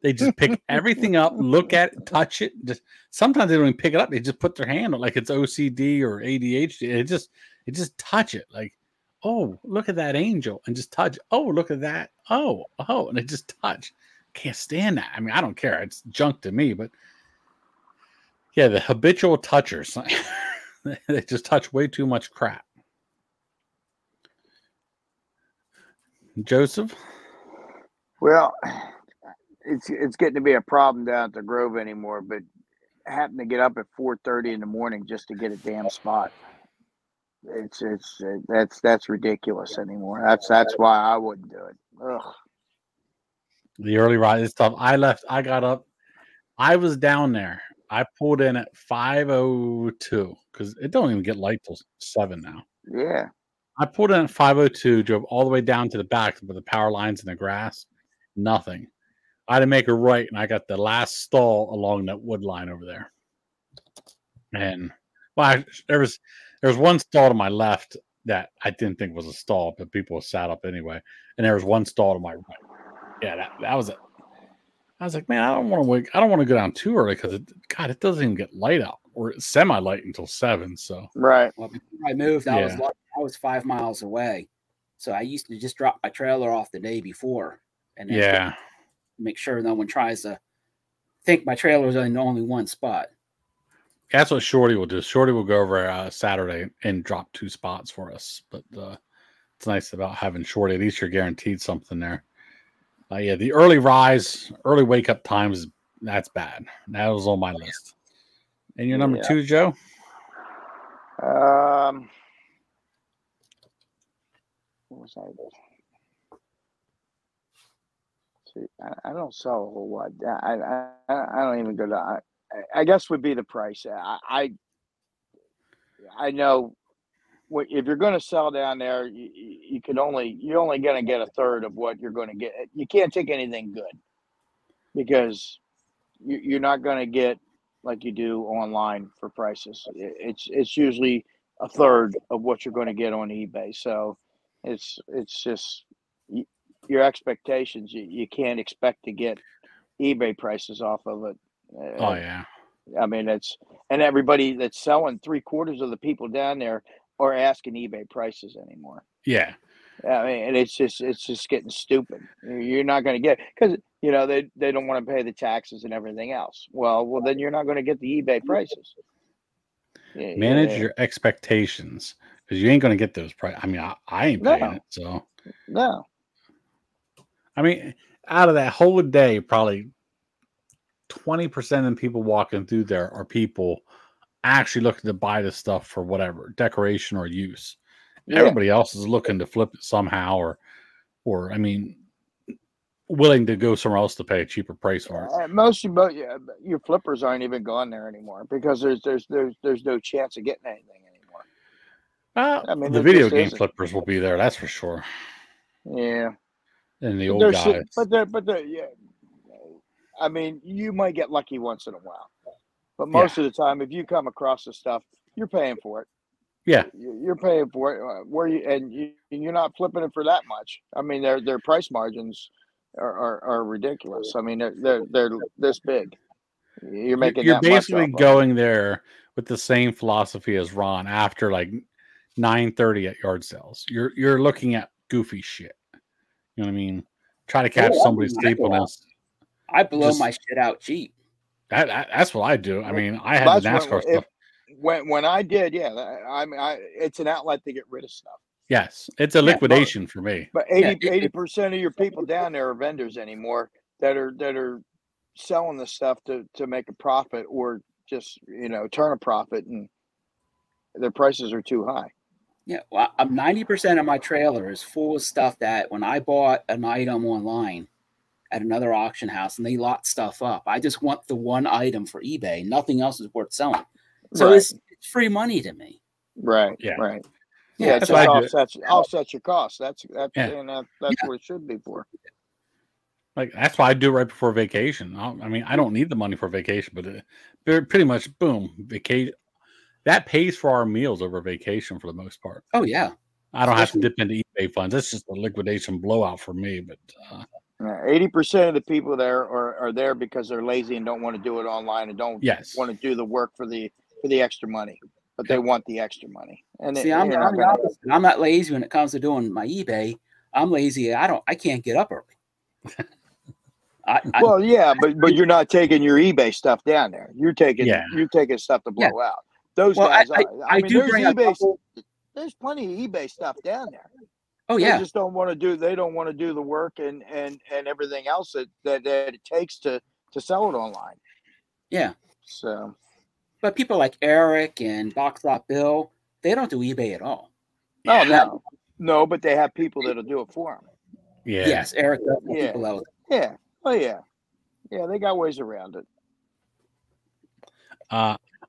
They just pick everything up, look at it, touch it. Sometimes they don't even pick it up. They just put their hand on, like it's OCD or ADHD. It just touch it, like, oh, look at that angel, and just touch. Oh, look at that. Oh, and they just touch. Can't stand that. I mean, I don't care. It's junk to me, but yeah, the habitual touchers. They just touch way too much crap. Joseph? Well, it's getting to be a problem down at the Grove anymore, but having to get up at 4:30 in the morning just to get a damn spot. That's ridiculous anymore. That's why I wouldn't do it. Ugh. The early rise stuff. I got up. I was down there. I pulled in at 5:02 because it don't even get light till 7 now. Yeah. I pulled in at 5:02, drove all the way down to the back with the power lines in the grass. Nothing. I had to make a right, and I got the last stall along that wood line over there. And there was one stall to my left that I didn't think was a stall, but people sat up anyway. And there was one stall to my right. Yeah, that was it. I was like, man, I don't want to go down too early because it doesn't even get light out or semi-light until 7. So right. Well, before I moved, I was 5 miles away, so I used to just drop my trailer off the day before, and make sure no one tries to think my trailer is in only one spot. That's what Shorty will do. Shorty will go over Saturday and drop 2 spots for us. But it's nice about having Shorty. At least you're guaranteed something there. Yeah, the early rise, early wake up times, that's bad. That was on my list. And your number 2, Joe? What was I? See, I don't sell a whole lot. I don't even go to. I guess would be the price. I know what if you're going to sell down there, you're only going to get a third of what you're going to get. You can't take anything good because you're not going to get like you do online for prices. It's usually a third of what you're going to get on eBay. So it's just your expectations. You can't expect to get eBay prices off of it. Oh yeah. I mean, and everybody that's selling, 3/4 of the people down there are asking eBay prices anymore. Yeah. I mean, and it's just getting stupid. You're not going to get, because they don't want to pay the taxes and everything else. Well, then you're not going to get the eBay prices. Manage your expectations, because you ain't going to get those prices. I mean, I ain't paying it, so no. I mean, out of that whole day, probably 20% of the people walking through there are people actually looking to buy the stuff for whatever decoration or use. Yeah. Everybody else is looking to flip it somehow, or I mean, willing to go somewhere else to pay a cheaper price for it. Most of your flippers aren't even going there anymore because there's no chance of getting anything anymore. I mean, the video game flippers will be there, that's for sure. Yeah, and the old guys, but yeah. I mean, you might get lucky once in a while, but most of the time, if you come across the stuff, you're paying for it. Yeah, you're paying for it. You're not flipping it for that much. I mean, their price margins are ridiculous. I mean, they're this big. You're making you're that basically much going there with the same philosophy as Ron after like 9:30 at yard sales. You're looking at goofy shit. You know what I mean? Try to catch somebody's sleepiness. I blow my shit out cheap. That's what I do. I mean, I had the NASCAR stuff. When I did, yeah, it's an outlet to get rid of stuff. Yes, it's a liquidation for me. But 80% of your people down there are vendors anymore that are selling the stuff to make a profit or just turn a profit, and their prices are too high. Yeah, well, 90% of my trailer is full of stuff that when I bought an item online at another auction house and they lot stuff up, I just want the one item for eBay. Nothing else is worth selling. So it's free money to me. Right. Yeah. Right. Yeah. It offsets your costs. That's what it should be for. Like, that's why I do it right before vacation. I mean, I don't need the money for vacation, but pretty much, boom, vacation. That pays for our meals over vacation for the most part. Oh, yeah. I don't have to dip into eBay funds. That's just a liquidation blowout for me. But 80% of the people there are there because they're lazy and don't want to do it online and don't want to do the work for the extra money, but they want the extra money. And see, I'm not lazy when it comes to doing my eBay. I'm lazy. I can't get up early. Well, yeah, but you're not taking your eBay stuff down there. You're taking stuff to blow out. Those guys, I mean, there's plenty of eBay stuff down there. Oh yeah, they just don't want to do. They don't want to do the work and everything else that it takes to sell it online. Yeah. So, but people like Eric and Boxlot Bill, they don't do eBay at all. Oh no, but they have people that'll do it for them. Yeah. Yes, Eric. People out. Yeah. Oh yeah. Yeah, they got ways around it.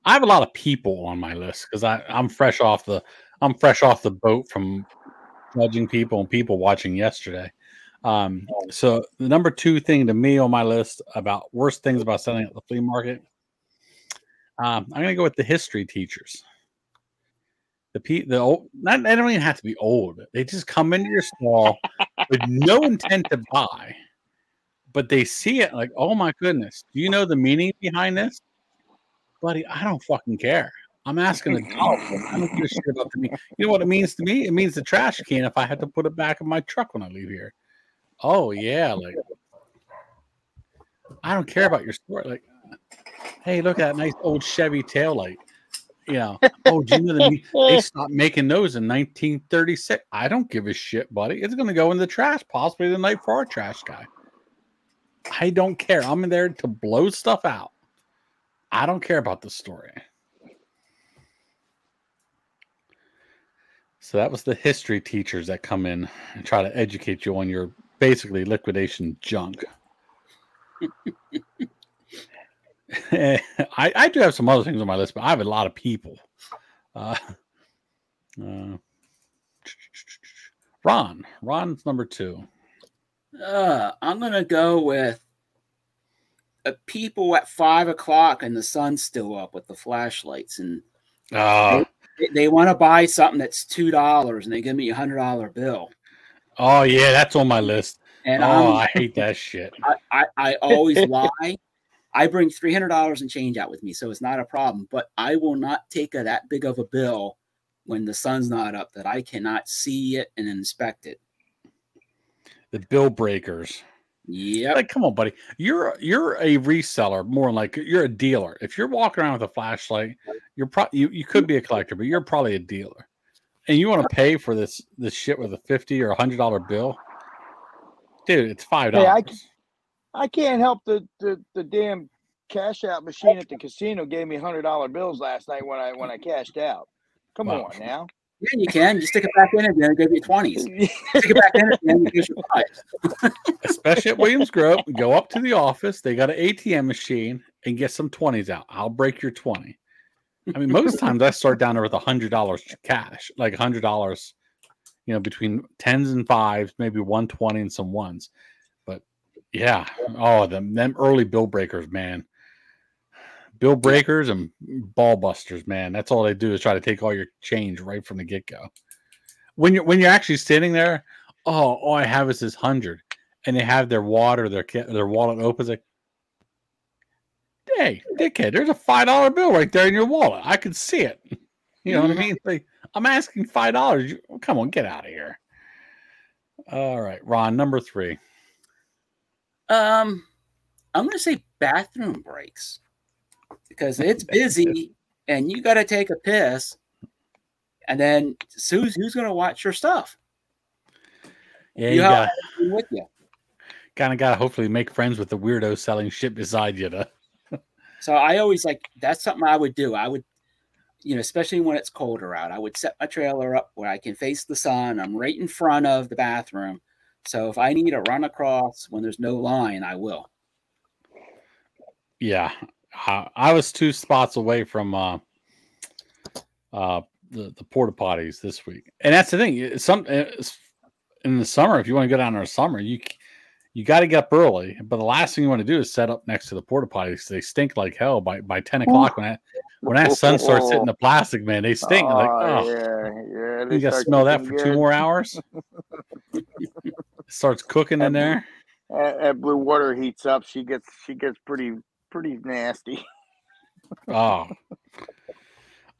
I have a lot of people on my list because I'm fresh off the boat from judging people and people watching yesterday. So the number 2 thing to me on my list about worst things about selling at the flea market, I'm gonna go with the history teachers. The old, they don't even have to be old. They just come into your stall with no intent to buy, but they see it like, oh my goodness, do you know the meaning behind this? Buddy, I don't fucking care. I'm asking a dollar. I don't give a shit about the me. You know what it means to me? It means the trash can if I had to put it back in my truck when I leave here. Oh yeah, like I don't care about your story. Like, hey, look at that nice old Chevy taillight. Oh, do you know they stopped making those in 1936? I don't give a shit, buddy. It's gonna go in the trash, possibly the night for our trash guy. I don't care. I'm in there to blow stuff out. I don't care about the story. So that was the history teachers that come in and try to educate you on your basically liquidation junk. I do have some other things on my list, but I have a lot of people. Ron's number 2. I'm gonna go with people at 5 o'clock and the sun's still up with the flashlights, and they want to buy something that's $2 and they give me $100 bill. Oh yeah, that's on my list. And I hate that shit. I always lie. I bring $300 and change out with me, so it's not a problem. But I will not take that big of a bill when the sun's not up that I cannot see it and inspect it. The bill breakers. Yep. Like, come on, buddy. You're a reseller, more like you're a dealer. If you're walking around with a flashlight, you could be a collector, but you're probably a dealer. And you want to pay for this shit with a $50 or $100 bill, dude? It's $5. Hey, I can't help the damn cash out machine at the casino gave me $100 bills last night when I cashed out. Come on now. Yeah, you can. You stick it back in again, give you 20s. Stick it back in again, you give you 5s. Especially at Williams Grove, go up to the office. They got an ATM machine and get some 20s out. I'll break your 20. I mean, most times I start down there with $100 cash, like $100, between 10s and 5s, maybe 120 and some 1s. But yeah, them early bill breakers, man. Bill breakers and ball busters, man. That's all they do is try to take all your change right from the get-go. When you're actually sitting there, all I have is this 100, and they have their wallet open. It's like, hey, dickhead, there's a $5 bill right there in your wallet. I can see it. You know what I mean? Like, I'm asking $5. Come on, get out of here. All right, Ron, number 3. I'm going to say bathroom breaks. Because it's busy and you got to take a piss, and then who's going to watch your stuff? Yeah, you got with you. Kind of got to hopefully make friends with the weirdo selling shit beside you. So I always that's something I would do. I would, especially when it's colder out, I would set my trailer up where I can face the sun. I'm right in front of the bathroom. So if I need to run across when there's no line, I will. Yeah. I was 2 spots away from the porta potties this week, and that's the thing. In the summer, if you want to go down there in the summer, you got to get up early. But the last thing you want to do is set up next to the porta potties. They stink like hell by 10 o'clock when that sun starts hitting the plastic. Man, they stink. Yeah. You got to smell that for good. 2 more hours. It starts cooking in there. That blue water heats up. She gets pretty nasty. Oh,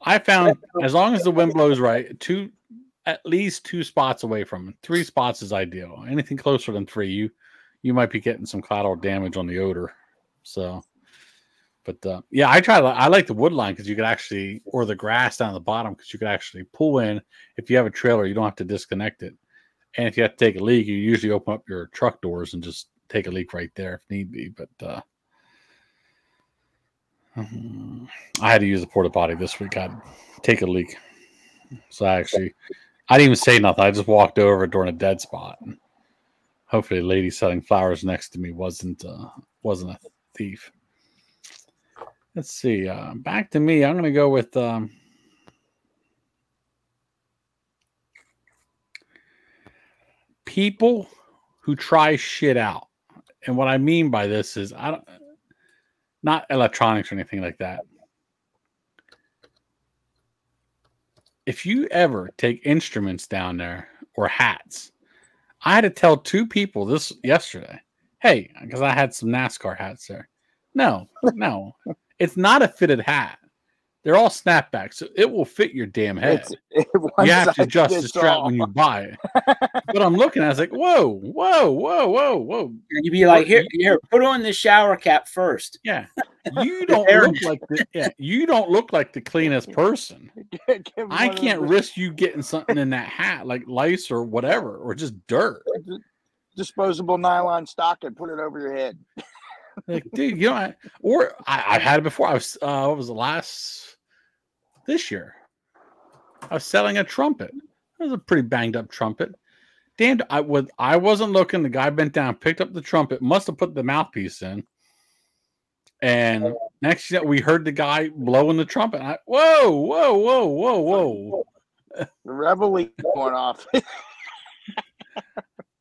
I found as long as the wind blows right, at least 2 spots away from it. 3 spots is ideal. Anything closer than 3, you might be getting some collateral damage on the odor. So, but yeah, I like the wood line because you could actually, or the grass down at the bottom because you could actually pull in. If you have a trailer, you don't have to disconnect it. And if you have to take a leak, you usually open up your truck doors and just take a leak right there if need be. But I had to use the porta potty this week. I'd take a leak. So I didn't even say nothing. I just walked over during a dead spot. And hopefully the lady selling flowers next to me wasn't a thief. Let's see. Back to me. I'm going to go with people who try shit out. And what I mean by this is not electronics or anything like that. If you ever take instruments down there or hats, I had to tell 2 people this yesterday. Hey, because I had some NASCAR hats there. No, it's not a fitted hat. They're all snapbacks, so it will fit your damn head. You have to adjust the strap when you buy it. But I'm looking, I was like, whoa. And you'd be like, here, put on the shower cap first. Yeah. You don't look like the cleanest person. I can't risk you getting something in that hat, like lice or whatever, or just dirt. Disposable nylon stocking, put it over your head. Like, dude, I've had it before. What was the last this year? I was selling a trumpet. It was a pretty banged up trumpet. Damn, I wasn't looking. The guy bent down, picked up the trumpet, must have put the mouthpiece in. And next, we heard the guy blowing the trumpet. Whoa. The reveille going off. The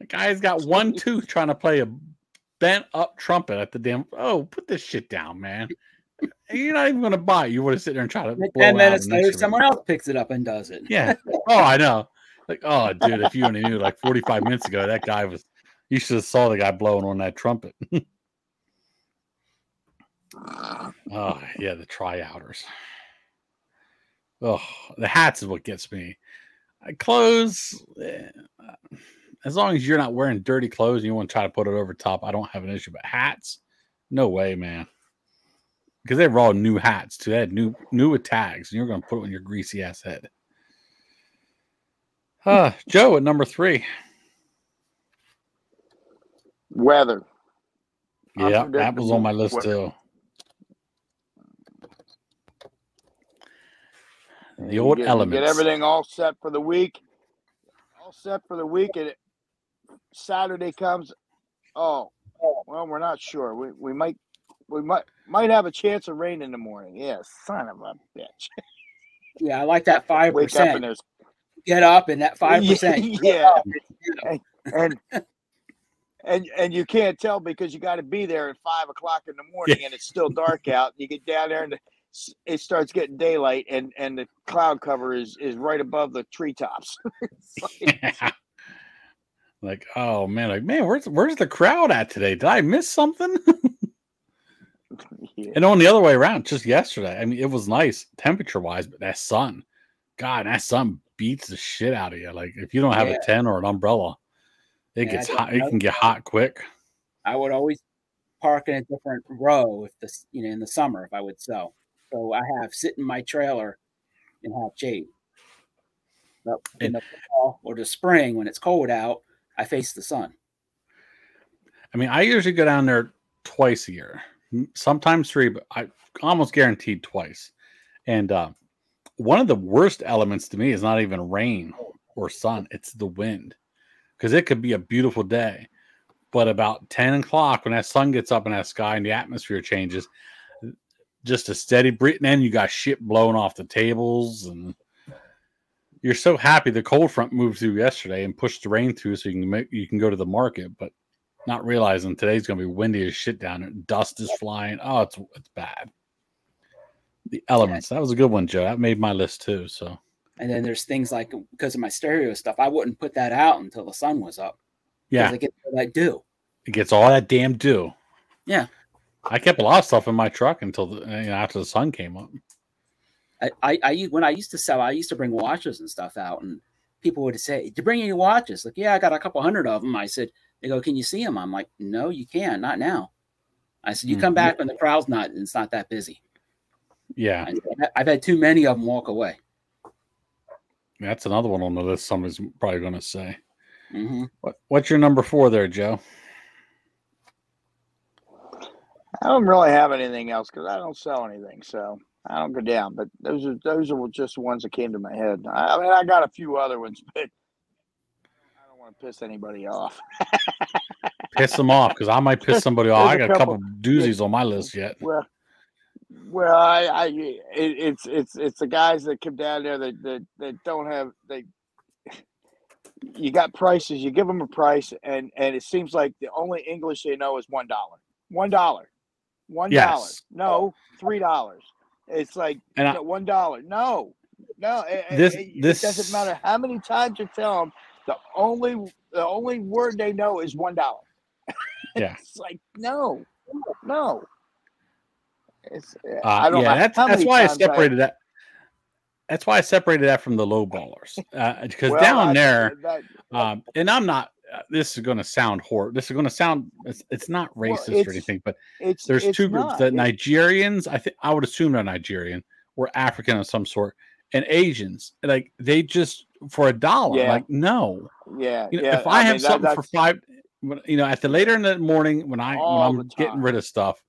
guy's got 1 tooth trying to play a bent up trumpet at the damn. Oh, put this shit down, man. You're not even going to buy it. You want to sit there and try to blow 10 minutes later, someone else picks it up and does it. Yeah. Oh, I know. Like, oh, dude, if you only knew, like 45 minutes ago, that guy was. You should have saw the guy blowing on that trumpet. Oh yeah, the tryouters. Oh, the hats is what gets me. Clothes, as long as you're not wearing dirty clothes and you want to try to put it over top, I don't have an issue. But hats, no way, man. Because they were all new hats too. They had new with tags, and you're going to put it on your greasy ass head. Joe at number 3. Weather. Yeah, that was on my list weather. too. The old elements. You get everything all set for the week. All set for the week, and Saturday comes. Oh, well, we're not sure. We might have a chance of rain in the morning. Yeah, son of a bitch. Yeah, I like that 5%. Wake up and there's get up and that 5%. Yeah, and you can't tell because you got to be there at 5 o'clock in the morning and it's still dark out. You get down there and it starts getting daylight and the cloud cover is right above the treetops. Like, oh man, where's the crowd at today? Did I miss something? Yeah. And on the other way around, just yesterday, I mean, it was nice temperature wise, but that sun, God, that sun beats the shit out of you. Like if you don't have a tent or an umbrella, it gets hot. It can get hot quick. I would always park in a different row if this, in the summer if I would sell. So I have sit in my trailer and have shade. But in the fall or the spring when it's cold out, I face the sun. I mean, I usually go down there twice a year, sometimes 3, but I almost guaranteed twice. And one of the worst elements to me is not even rain or sun; it's the wind, because it could be a beautiful day, but about 10 o'clock when that sun gets up in that sky and the atmosphere changes, just a steady breeze, and then you got shit blowing off the tables, and you're so happy the cold front moved through yesterday and pushed the rain through so you can go to the market, but not realizing today's going to be windy as shit down there. Dust is flying. Oh, it's bad. The elements. That was a good one, Joe. That made my list too. So. And then there's things like, because of my stereo stuff, I wouldn't put that out until the sun was up. Yeah. It gets all that dew. It gets all that damn dew. Yeah. I kept a lot of stuff in my truck until after the sun came up. When I used to sell, I used to bring watches and stuff out, and people would say, "Did you bring any watches?" Like, yeah, I got a couple hundred of them. I said, they go, "Can you see them?" I'm like, "No, you can't, not now." I said, "You come back when the crowd's it's not that busy." Yeah. I've had too many of them walk away. That's another one on the list somebody's probably going to say. Mm-hmm. What's your number 4 there, Joe? I don't really have anything else because I don't sell anything, so I don't go down. But those are just the ones that came to my head. I mean, I got a few other ones, but I don't want to piss anybody off. Piss them off, because I might piss somebody off. I got a couple doozies on my list yet. Well, it's the guys that come down there that don't have you got prices. You give them a price, and it seems like the only English they know is $1. $1. Yes. No, $3. It's like $1. No. It doesn't matter how many times you tell them. The only word they know is $1. Yeah. It's like no. It's I don't know. That's why I separated that. That's why I separated that from the low ballers, because down there, and I'm not. This is going to sound horrible. This is going to sound. It's not racist or anything, but there's two groups: the Nigerians. I would assume they're Nigerian or African of some sort, and Asians. Like they just for $1. Yeah. Like no. Yeah. If I have something for $5, at the later in the morning when I'm getting rid of stuff,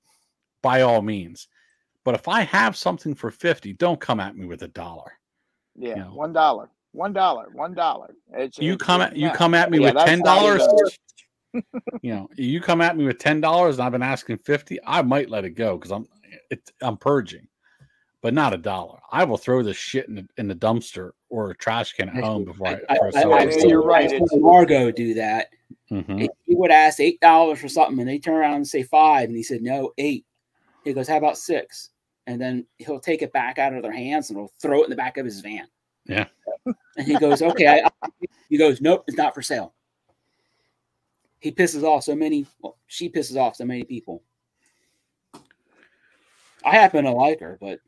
by all means. But if I have something for $50, don't come at me with $1. Yeah, $1. You come at me with $10. You come at me with $10, and I've been asking $50. I might let it go because I'm purging, but not $1. I will throw this shit in the dumpster or a trash can at home before I you're right. Margo do that. Mm-hmm. He would ask $8 for something, and they turn around and say $5, and he said no, $8. He goes, how about $6? And then he'll take it back out of their hands and he'll throw it in the back of his van. Yeah. And he goes, okay. He goes, nope, it's not for sale. He pisses off she pisses off so many people. I happen to like her, but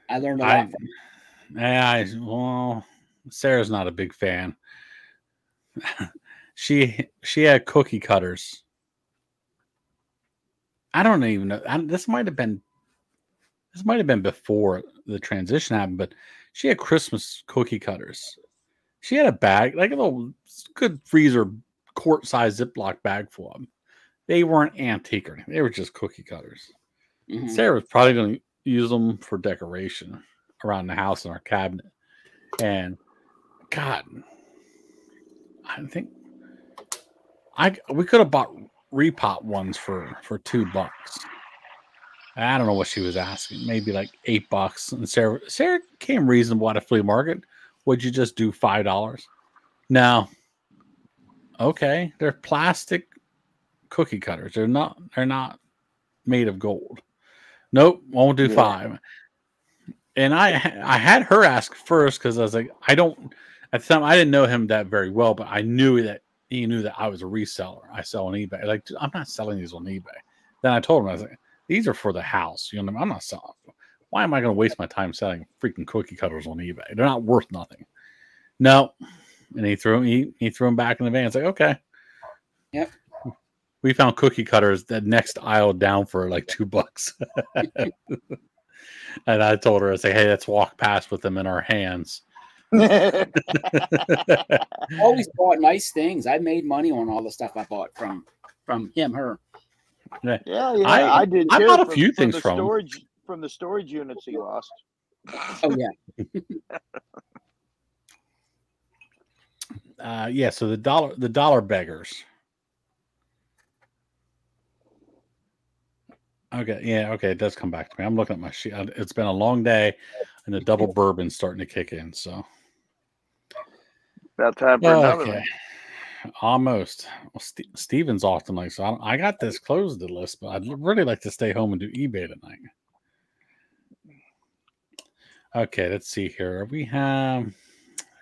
I learned a lot from her. Well, Sarah's not a big fan. She had cookie cutters. I don't even know. This might have been before the transition happened, but she had Christmas cookie cutters. She had a bag, like a little good freezer, quart-sized Ziploc bag full of them. They weren't antique or anything. They were just cookie cutters. Mm-hmm. Sarah was probably going to use them for decoration around the house in our cabinet. And God, I think we could have bought repot ones for $2. I don't know what she was asking. Maybe like $8. And Sarah came reasonable at a flea market. Would you just do $5? No. Okay, they're plastic cookie cutters. They're not made of gold. Nope, won't do $5. And I had her ask first because I was like, at the time I didn't know him that very well, but I knew that he knew that I was a reseller. I sell on eBay. Like, I'm not selling these on eBay. Then I told him, I was like, these are for the house. You know, I'm not selling. Why am I going to waste my time selling freaking cookie cutters on eBay? They're not worth nothing. No. And he threw them back in the van. It's like, okay. Yep. We found cookie cutters that next aisle down for like $2. And I told her, I said, hey, let's walk past with them in our hands. Always bought nice things. I made money on all the stuff I bought from him, her. Yeah. I did. I bought a few things from the storage units he lost. Oh yeah. Yeah. So the dollar beggars. Okay. Yeah. Okay. It does come back to me. I'm looking at my sheet. It's been a long day, and the double bourbon's starting to kick in. So about time for another one. Almost. Well, Steven's often like, so I got this closed the list, but I'd really like to stay home and do eBay tonight. Okay, let's see here. We have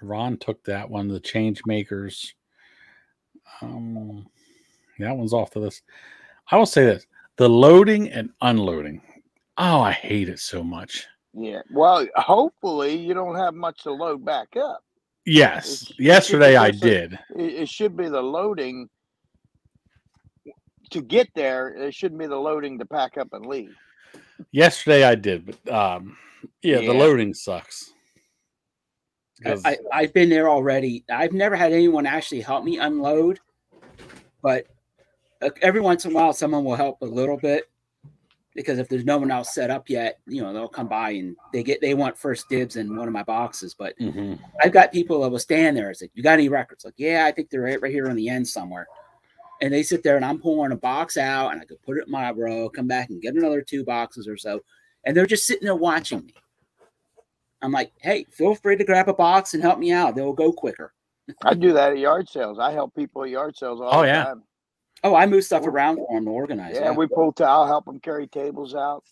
Ron took that one, the change makers. That one's off the list. I will say this: the loading and unloading. Oh, I hate it so much. Yeah. Well, hopefully you don't have much to load back up. Yes. Yesterday I did. It should be the loading to get there. It shouldn't be the loading to pack up and leave. Yesterday I did, but the loading sucks. I've been there already. I've never had anyone actually help me unload, but every once in a while someone will help a little bit, because if there's no one else set up yet, they'll come by and they want first dibs in one of my boxes. But I've got people that will stand there. It's like, you got any records? Like, yeah, I think they're right here on the end somewhere. And they sit there and I'm pulling a box out and I could put it in my row, come back and get another 2 boxes or so. And they're just sitting there watching me. I'm like, hey, feel free to grab a box and help me out. They'll go quicker. I do that at yard sales. I help people at yard sales all the time. Oh, I move stuff around for them to organize. Yeah, we pull I'll help them carry tables out.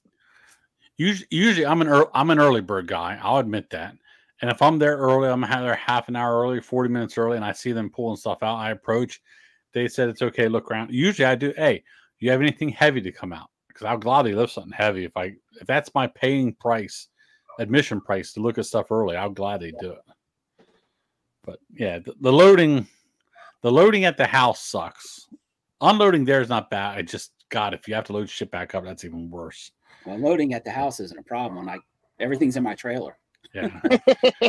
Usually, I'm an early bird guy. I'll admit that. And if I'm there early, I'm there half an hour early, 40 minutes early, and I see them pulling stuff out. I approach. They said it's okay. Look around. Usually, I do. Hey, do you have anything heavy to come out? Because I'll gladly lift something heavy if that's my paying price, admission price to look at stuff early. I'll gladly do it. But yeah, the loading at the house sucks. Unloading there is not bad. If you have to load shit back up, that's even worse. Well, loading at the house isn't a problem. Everything's in my trailer. Yeah,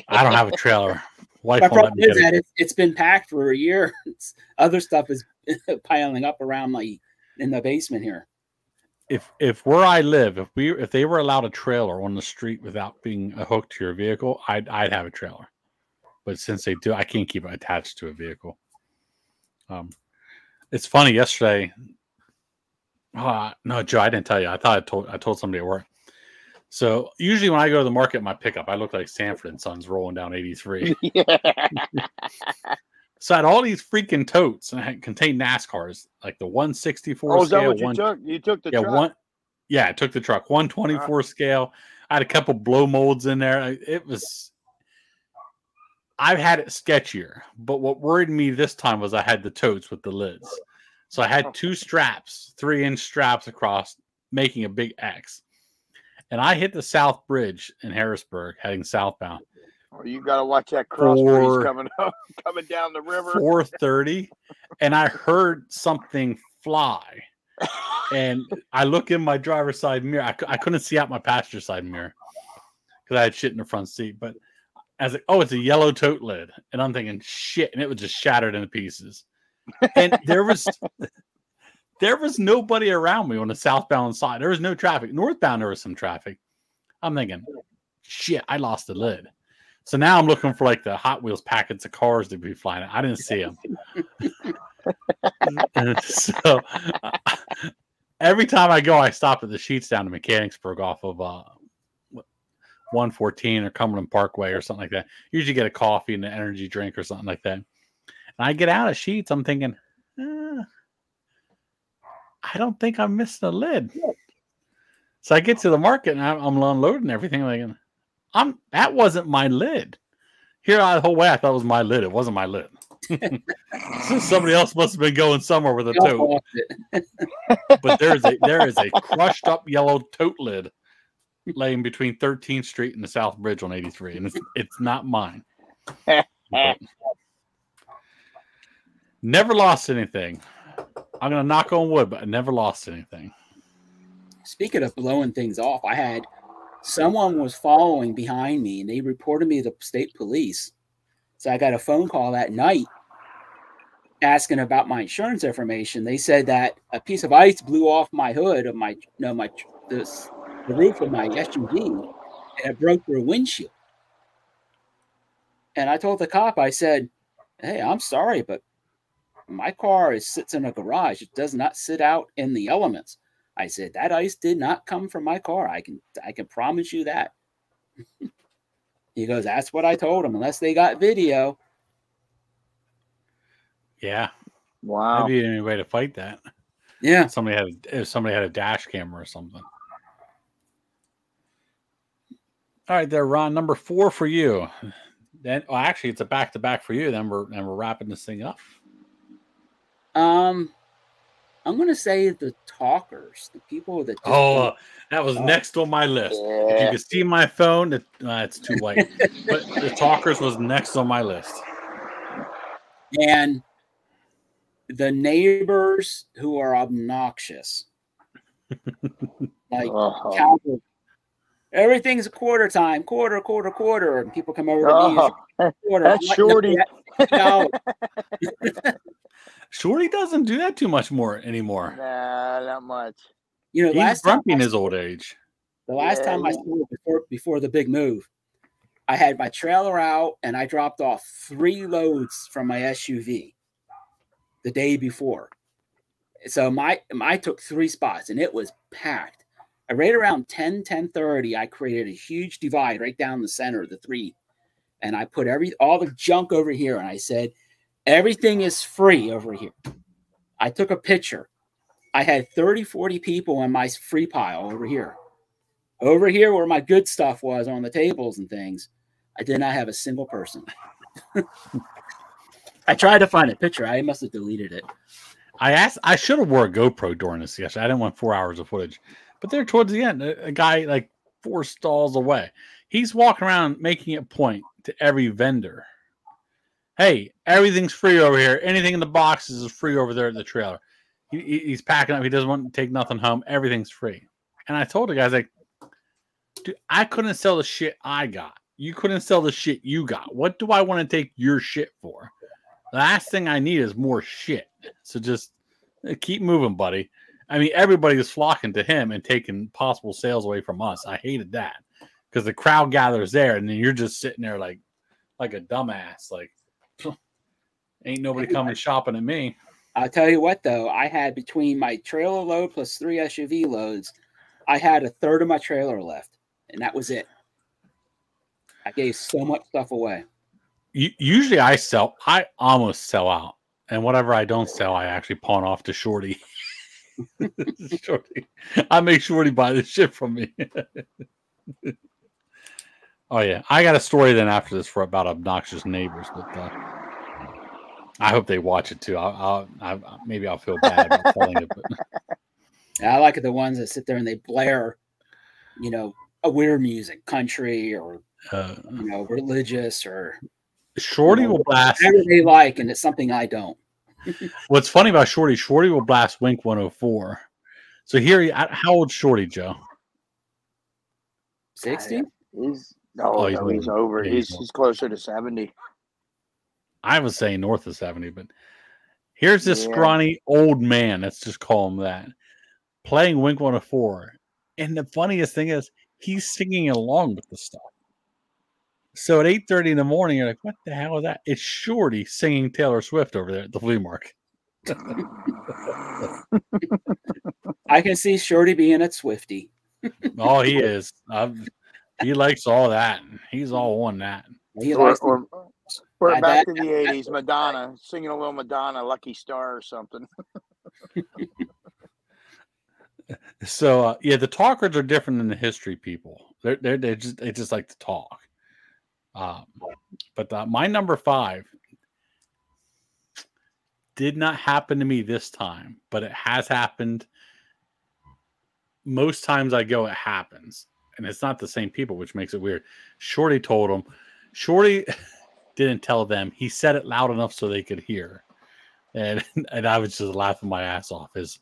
I don't have a trailer. My problem is that it's been packed for a year. Other stuff is piling up around in the basement here. If where I live, if they were allowed a trailer on the street without being hooked to your vehicle, I'd have a trailer. But since they do, I can't keep it attached to a vehicle. It's funny. Yesterday, no, Joe, I didn't tell you. I thought I told somebody at work. So usually when I go to the market in my pickup, I look like Sanford and Sons rolling down 83. So I had all these freaking totes, and I contained NASCARs, like the 164 scale. Is that what you took? You took the truck? I took the truck. 124 scale. I had a couple blow molds in there. I've had it sketchier, but what worried me this time was I had the totes with the lids. So I had 2 straps, 3-inch straps across, making a big X. And I hit the South Bridge in Harrisburg, heading southbound. Well, you got to watch that cross breeze coming up, coming down the river. 4:30, and I heard something fly. And I look in my driver's side mirror. I couldn't see out my passenger side mirror because I had shit in the front seat. But I was like, oh, it's a yellow tote lid. And I'm thinking, shit. And it was just shattered into pieces. And there was nobody around me on the southbound side. There was no traffic. Northbound, there was some traffic. I'm thinking, shit, I lost the lid. So now I'm looking for like the Hot Wheels packets of cars to be flying. I didn't see them. So every time I go, I stop at the Sheetstown to Mechanicsburg off of 114 or Cumberland Parkway or something like that. Usually get a coffee and an energy drink or something like that. And I get out of Sheets, I'm thinking, I don't think I'm missing a lid. So I get to the market and I'm unloading everything. Like, that wasn't my lid. Here, the whole way I thought it was my lid. It wasn't my lid. So somebody else must have been going somewhere with a tote. But there is a crushed up yellow tote lid laying between 13th Street and the South Bridge on 83, and it's not mine. Never lost anything. I'm gonna knock on wood, but I never lost anything. Speaking of blowing things off, I had someone was following behind me, and they reported me to the state police. So I got a phone call that night asking about my insurance information. They said that a piece of ice blew off my hood of the roof of my SUV, and it broke through a windshield. And I told the cop, I said, "Hey, I'm sorry, but my car sits in a garage. It does not sit out in the elements." I said, "That ice did not come from my car. I can promise you that." He goes, "That's what I told him, unless they got video." Yeah. Wow. Maybe any way to fight that. Yeah. If somebody had a dash camera or something. All right, there, Ron. Number 4 for you. Then, well, actually, it's a back-to-back for you. Then we're wrapping this thing up. I'm gonna say the talkers, the people that. That was next on my list. Yeah. If you could see my phone, it's too white. But the talkers was next on my list. And the neighbors who are obnoxious, like everything's a quarter time, quarter, and people come over to me. Quarter. That's Shorty. No. Shorty doesn't do that too much more anymore. Nah, not much. You know, he's grumpy in his old age. The last time I saw it before the big move, I had my trailer out and I dropped off 3 loads from my SUV the day before. So I took 3 spots and it was packed. Right around 10:30, I created a huge divide right down the center of the 3. And I put all the junk over here and I said, everything is free over here. I took a picture. I had 30, 40 people in my free pile over here. Over here where my good stuff was on the tables and things, I did not have a single person. I tried to find a picture. I must have deleted it. I should have wore a GoPro during this yesterday. I didn't want 4 hours of footage. But there towards the end, a guy like 4 stalls away, he's walking around making a point to every vendor. Hey, everything's free over here. Anything in the boxes is free over there at the trailer. He's packing up. He doesn't want to take nothing home. Everything's free. And I told the guys, like, dude, I couldn't sell the shit I got. You couldn't sell the shit you got. What do I want to take your shit for? The last thing I need is more shit. So just keep moving, buddy. I mean, everybody was flocking to him and taking possible sales away from us. I hated that because the crowd gathers there, and then you're just sitting there like a dumbass. Like, ain't nobody coming shopping at me. I'll tell you what, though. I had between my trailer load plus 3 SUV loads, I had 1/3 of my trailer left, and that was it. I gave so much stuff away. Usually I almost sell out. And whatever I don't sell, I actually pawn off to Shorty. Shorty. I make Shorty buy this shit from me. Oh, yeah. I got a story then after this about obnoxious neighbors, but I hope they watch it too. Maybe I'll feel bad about telling it. But I like the ones that sit there and they blare, a weird music, country or religious or Shorty will blast whatever they like, and it's something I don't. What's funny about Shorty will blast Wink 104. So here, how old Shorty, Joe? 60? He's over. Yeah, he's closer to 70. I was saying north of 70, but here's this scrawny old man, let's just call him that, playing Wink 104. And the funniest thing is, he's singing along with the stuff. So at 8:30 in the morning, you're like, what the hell is that? It's Shorty singing Taylor Swift over there at the flea market. I can see Shorty being a Swiftie. Oh, he is. He likes all that. He's all on that. Or back to the 80s, Madonna, singing a little Madonna, Lucky Star or something. So, the talkers are different than the history people. They just like to talk. But my number 5 did not happen to me this time, but it has happened. Most times I go, it happens. And it's not the same people, which makes it weird. Shorty told him. Shorty didn't tell them. He said it loud enough so they could hear. And I was just laughing my ass off. Is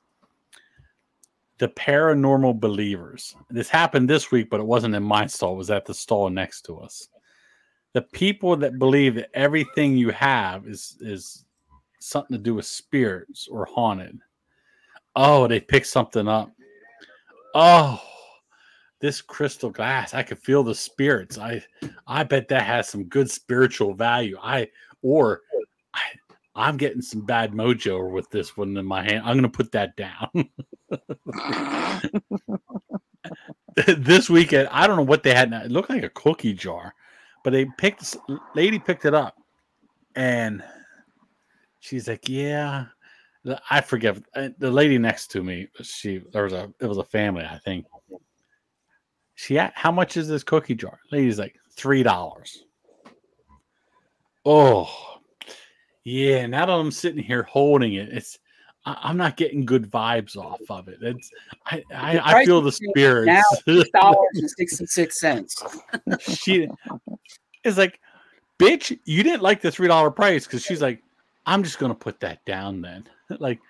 the paranormal believers. This happened this week, but it wasn't in my stall. It was at the stall next to us. The people that believe that everything you have is something to do with spirits or haunted. Oh, they picked something up. Oh, this crystal glass. I could feel the spirits. I bet that has some good spiritual value. I'm getting some bad mojo with this one in my hand. I'm going to put that down. This weekend, I don't know what they had. It looked like a cookie jar, but lady picked it up, and she's like, "Yeah." I forget the lady next to me. It was a family, I think. How much is this cookie jar? Lady's like $3. Oh, yeah. Now that I'm sitting here holding it, I'm not getting good vibes off of it. I feel the spirits. Now $6.66. She is like, bitch, you didn't like the $3 price, because she's like, I'm just gonna put that down then. Like,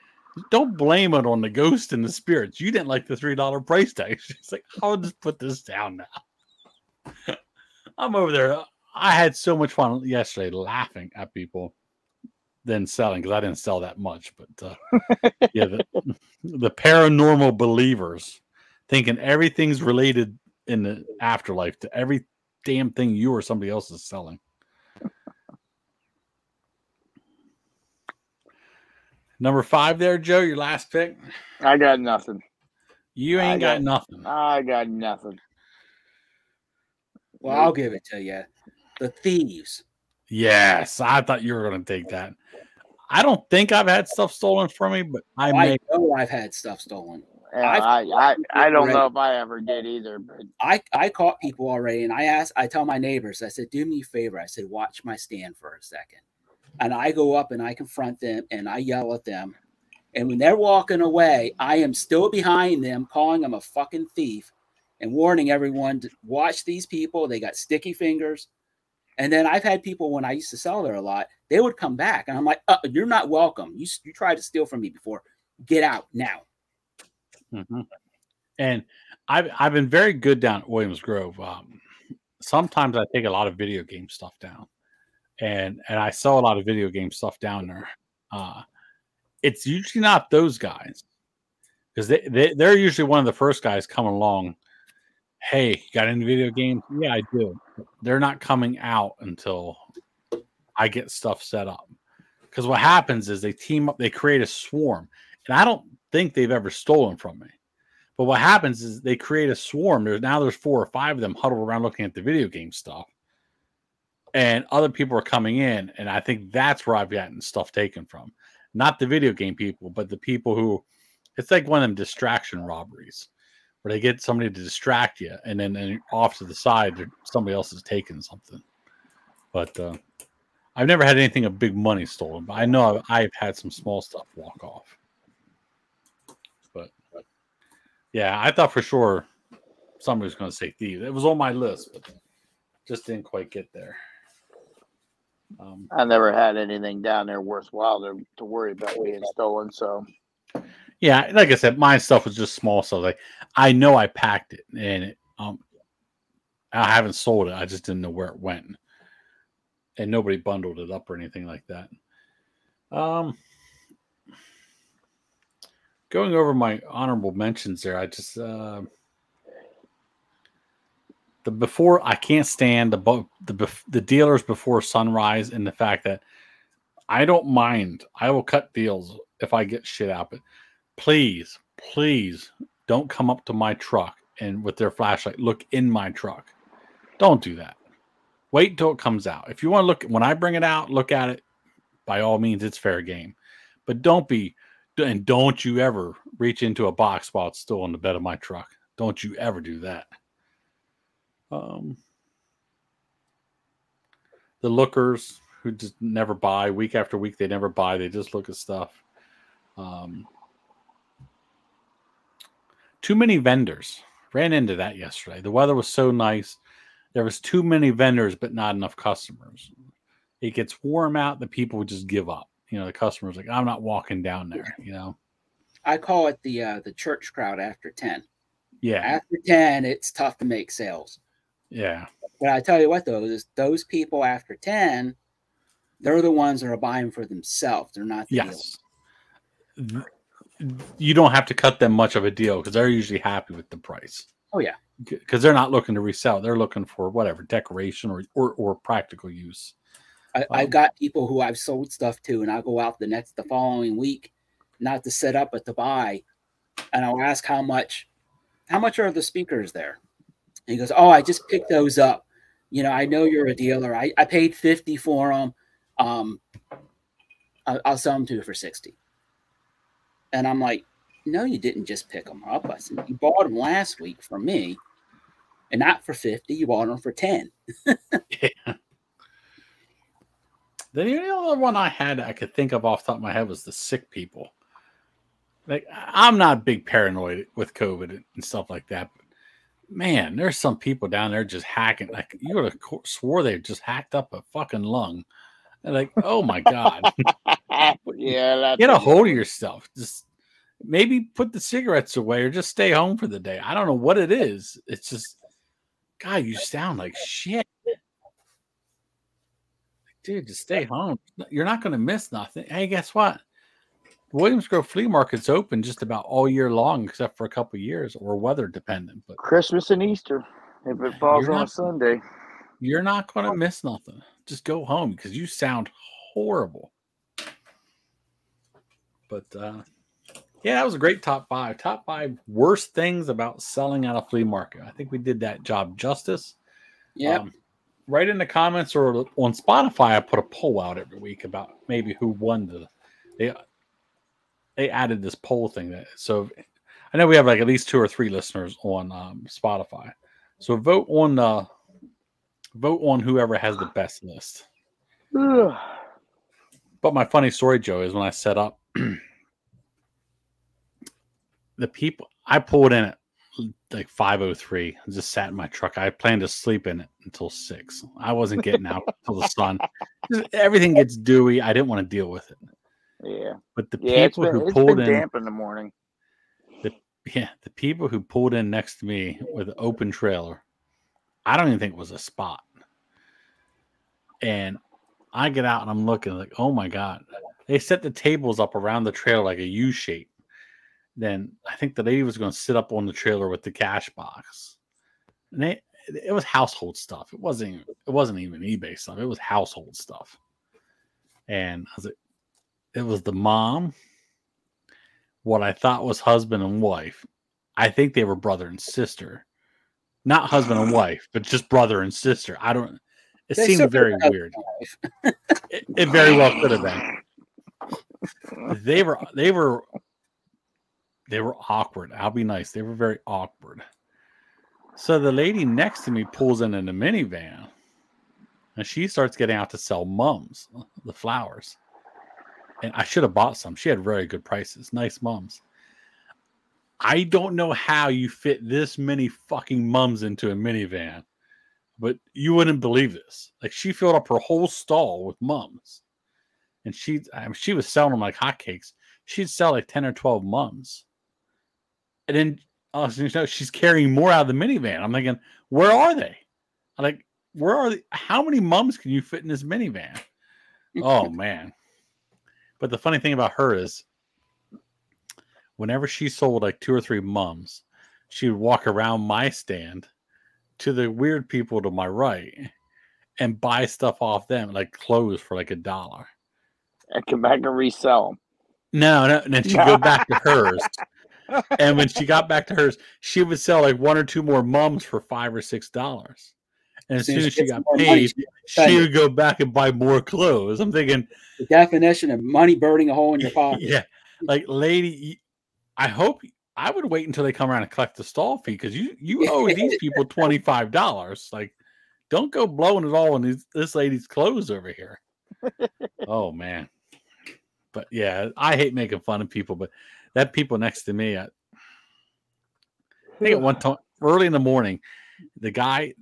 don't blame it on the ghost and the spirits. You didn't like the $3 price tag. She's like, I'll just put this down now. I'm over there. I had so much fun yesterday laughing at people than selling, because I didn't sell that much. But the paranormal believers thinking everything's related in the afterlife to every damn thing you or somebody else is selling. Number 5 there, Joe, your last pick. I got nothing. You ain't got nothing. I got nothing. Well, I'll give it to you. The thieves. Yes, I thought you were going to take that. I don't think I've had stuff stolen from me, but I know I've had stuff stolen. I don't know if I ever did either. But I caught people already, and I tell my neighbors, I said, do me a favor. I said, watch my stand for a second. And I go up and I confront them and I yell at them. And when they're walking away, I am still behind them, calling them a fucking thief and warning everyone to watch these people. They got sticky fingers. And then I've had people, when I used to sell there a lot, they would come back. And I'm like, you're not welcome. You tried to steal from me before. Get out now. Mm-hmm. And I've been very good down at Williams Grove. Sometimes I take a lot of video game stuff down. And I sell a lot of video game stuff down there. It's usually not those guys, because they're usually one of the first guys coming along. Hey, you got any video games? Yeah, I do. They're not coming out until I get stuff set up. Because what happens is they team up, they create a swarm. And I don't think they've ever stolen from me. But what happens is they create a swarm. There's 4 or 5 of them huddled around looking at the video game stuff. And other people are coming in, and I think that's where I've gotten stuff taken from. Not the video game people, but the people who, it's like one of them distraction robberies, where they get somebody to distract you, and then off to the side, somebody else is taking something. But I've never had anything of big money stolen, but I know I've had some small stuff walk off. But yeah, I thought for sure somebody was going to say thieves. It was on my list, but just didn't quite get there. I never had anything down there worthwhile to worry about being stolen. So yeah, like I said, my stuff was just small stuff. Like I know I packed it, and I haven't sold it. I just didn't know where it went, and nobody bundled it up or anything like that. Going over my honorable mentions there, I just I can't stand the dealers before sunrise, and the fact that I don't mind. I will cut deals if I get shit out. But please don't come up to my truck and with their flashlight look in my truck. Don't do that. Wait until it comes out. If you want to look when I bring it out, look at it. By all means, it's fair game. But don't you ever reach into a box while it's still on the bed of my truck. Don't you ever do that. The lookers who just never buy week after week, they never buy. They just look at stuff. Too many vendors. Ran into that yesterday. The weather was so nice. There was too many vendors, but not enough customers. It gets warm out. The people would just give up. The customers like, I'm not walking down there. I call it the church crowd after 10. Yeah. After 10, it's tough to make sales. Yeah. But I tell you what, though, is those people after 10, they're the ones that are buying for themselves. They're not the yes. Deal. You don't have to cut them much of a deal because they're usually happy with the price. Oh, yeah. Because they're not looking to resell. They're looking for whatever, decoration or practical use. I've got people who I've sold stuff to, and I'll go out the following week, not to set up, but to buy. And I'll ask how much are the speakers there? And he goes, oh, I just picked those up. I know you're a dealer. I paid $50 for them. I'll sell them to you for $60. And I'm like, no, you didn't just pick them up. I said, you bought them last week from me, and not for $50. You bought them for $10. Yeah. The only one I could think of off the top of my head was the sick people. Like, I'm not big paranoid with COVID and stuff like that, but man, there's some people down there just hacking. Like, you would have swore they just hacked up a fucking lung. And like, oh my God. Yeah, get a hold of yourself. Just maybe put the cigarettes away or just stay home for the day. I don't know what it is. It's just, God, you sound like shit. Dude, just stay home. You're not going to miss nothing. Hey, guess what? Williams Grove Flea Market's open just about all year long, except for a couple of years, or weather dependent. But Christmas and Easter, if it falls on a Sunday, you're not going to miss nothing. Just go home because you sound horrible. But yeah, that was a great top 5. Top 5 worst things about selling at a flea market. I think we did that job justice. Yeah. Write in the comments or on Spotify, I put a poll out every week about maybe who won they added this poll thing. So I know we have like at least 2 or 3 listeners on Spotify. So vote on whoever has the best list. But my funny story, Joe, is when I set up the people, I pulled in at like 5:03 and just sat in my truck. I planned to sleep in it until 6. I wasn't getting out until the sun. Everything gets dewy. I didn't want to deal with it. Yeah. But the people who pulled in damp in the morning. The people who pulled in next to me with an open trailer, I don't even think it was a spot. And I get out and I'm looking like, oh my God. They set the tables up around the trailer like a U shape. Then I think the lady was going to sit up on the trailer with the cash box. And it was household stuff. It wasn't even eBay stuff. It was household stuff. And I was like, it was the mom, what I thought was husband and wife. I think they were brother and sister. Not husband and wife, but just brother and sister. It seemed very weird. It very well could have been. They were awkward. I'll be nice. They were very awkward. So the lady next to me pulls in a minivan, and she starts getting out to sell mums, the flowers. And I should have bought some. She had very good prices. Nice mums. I don't know how you fit this many fucking mums into a minivan, but you wouldn't believe this. Like, she filled up her whole stall with mums, and she was selling them like hotcakes. She'd sell like 10 or 12 mums, and then she's carrying more out of the minivan. I'm thinking, where are they? I'm like, where are they? How many mums can you fit in this minivan? Oh man! But the funny thing about her is, whenever she sold like 2 or 3 mums, she would walk around my stand to the weird people to my right and buy stuff off them, like clothes for like $1. And come back and resell them. No, and then she'd go back to hers. And when she got back to hers, she would sell like 1 or 2 more mums for $5 or $6. And as soon as she got paid, she would go back and buy more clothes. I'm thinking, the definition of money burning a hole in your pocket. Yeah, like, lady, I hope I would wait until they come around and collect the stall fee, because you owe these people $25. Like, don't go blowing it all in this lady's clothes over here. Oh man. But yeah, I hate making fun of people, but that people next to me, I think at one time early in the morning, the guy,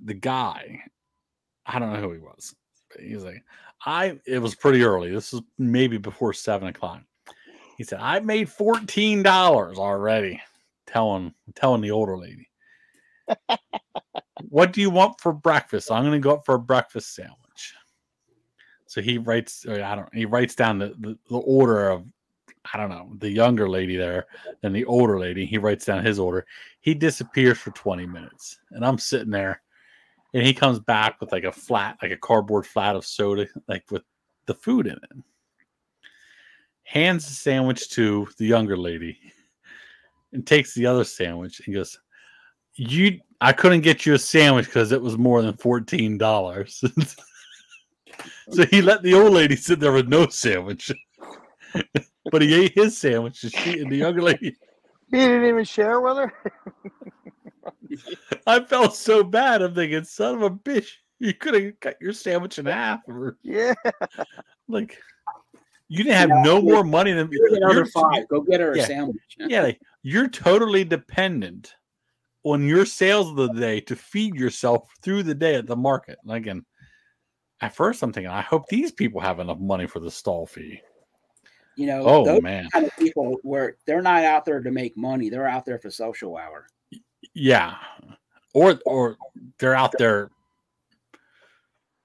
I don't know who he was, but he's like, it was pretty early. This was maybe before 7 o'clock. He said, I made $14 already. Telling the older lady, what do you want for breakfast? I'm going to go up for a breakfast sandwich. So he writes down the order of, I don't know, the younger lady there and the older lady. He writes down his order. He disappears for 20 minutes, and I'm sitting there, and he comes back with like a cardboard flat of soda, like with the food in it. Hands the sandwich to the younger lady and takes the other sandwich and goes, I couldn't get you a sandwich because it was more than $14. So he let the old lady sit there with no sandwich. But he ate his sandwich, and the younger lady. He didn't even share with her? I felt so bad. I'm thinking, son of a bitch, you could have cut your sandwich in half. Yeah. Like, you didn't have no more money than another $5. Go get her a sandwich. Yeah, like, you're totally dependent on your sales of the day to feed yourself through the day at the market. Like, and at first I'm thinking, I hope these people have enough money for the stall fee. You know, those kind of people where they're not out there to make money; they're out there for social hour. Yeah, or they're out there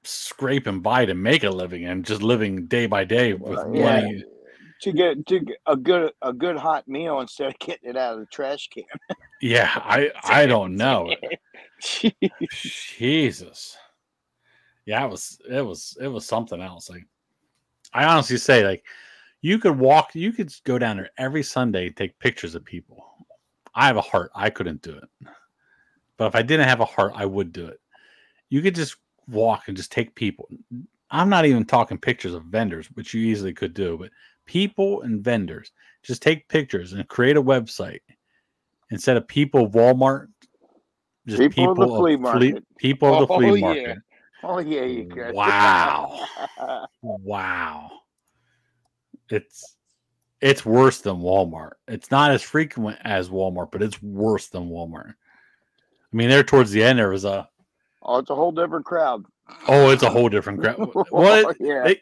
scraping by to make a living and just living day by day with money to get a good hot meal instead of getting it out of the trash can. Yeah, I don't know. Jesus. Yeah, it was something else. Like, I honestly say, like, you could go down there every Sunday and take pictures of people. I have a heart. I couldn't do it. But if I didn't have a heart, I would do it. You could just walk and just take people. I'm not even talking pictures of vendors, which you easily could do, but people and vendors. Just take pictures and create a website. Instead of people of Walmart, just people of the flea market. People of the flea market. Oh yeah, you could. Wow. Wow. It's worse than Walmart. It's not as frequent as Walmart, but it's worse than Walmart. I mean, there towards the end, there was a... Oh, it's a whole different crowd. Oh, it's a whole different crowd. What? Yeah.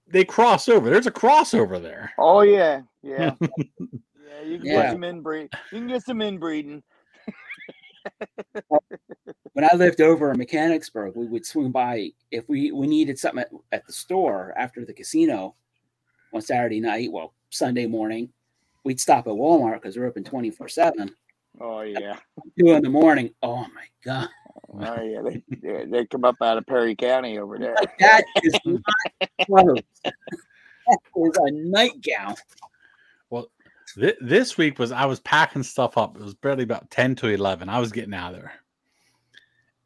They cross over. There's a crossover there. Oh, yeah. Yeah. Yeah, you can get some inbreeding. You can get some inbreeding. When I lived over in Mechanicsburg, we would swing by if we needed something at the store after the casino on Saturday night. Well, Sunday morning, we'd stop at Walmart because they're open 24/7. Oh yeah, 2 in the morning. Oh my god. Oh yeah, they come up out of Perry County over there. That is not close. That is a nightgown. Well, this week I was packing stuff up. It was barely about 10 to 11. I was getting out of there.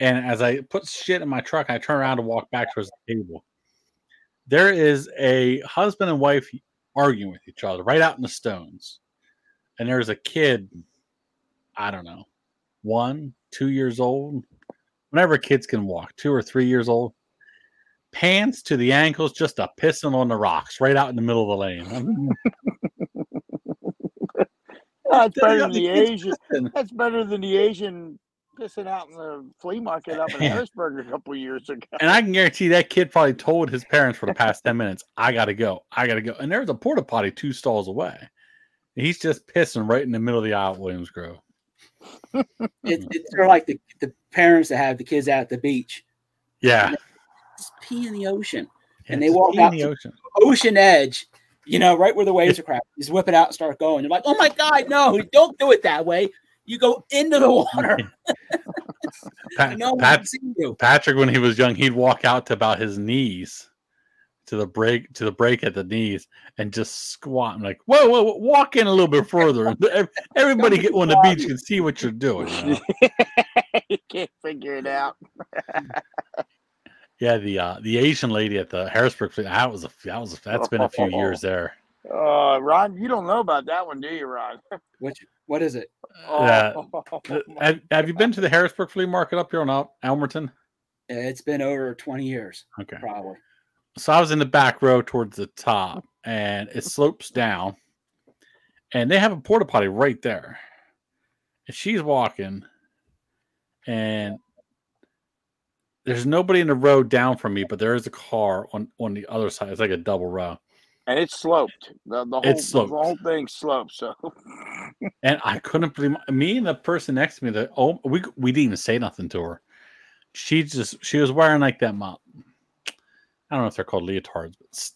And as I put shit in my truck, I turn around to walk back towards the table. There is a husband and wife arguing with each other right out in the stones. And there's a kid, I don't know, 1, 2 years old. Whenever kids can walk, 2 or 3 years old. Pants to the ankles, just a pissing on the rocks right out in the middle of the lane. That's better than the Asian. That's better than the Asian pissing out in the flea market up in Harrisburg a couple years ago. And I can guarantee that kid probably told his parents for the past 10 minutes, I gotta go. And there's a porta potty 2 stalls away. He's just pissing right in the middle of the aisle at Williams Grove. It's sort of like the parents that have the kids out at the beach. Yeah. Just pee in the ocean. Yeah, and they walk out the ocean. Ocean edge, right where the waves are crashing. Just whip it out and start going. You're like, oh my God, no, don't do it that way. You go into the water. Patrick, when he was young, he'd walk out to about his knees, to the break at the knees, and just squat. I'm like, whoa, walk in a little bit further. Everybody get on the beach can see what you're doing. You can't figure it out. Yeah, the Asian lady at the Harrisburg, that's been a few years there. Ron, you don't know about that one, do you, Ron? What is it? Have you been to the Harrisburg flea market up here on Elmerton? It's been over 20 years. Okay. Probably. So I was in the back row towards the top, and it slopes down, and they have a porta potty right there. And she's walking, and there's nobody in the row down from me, but there is a car on the other side. It's like a double row. And it's sloped. The whole thing sloped. So, and I couldn't believe me and the person next to me. We didn't even say nothing to her. She was wearing like them. I don't know if they're called leotards, but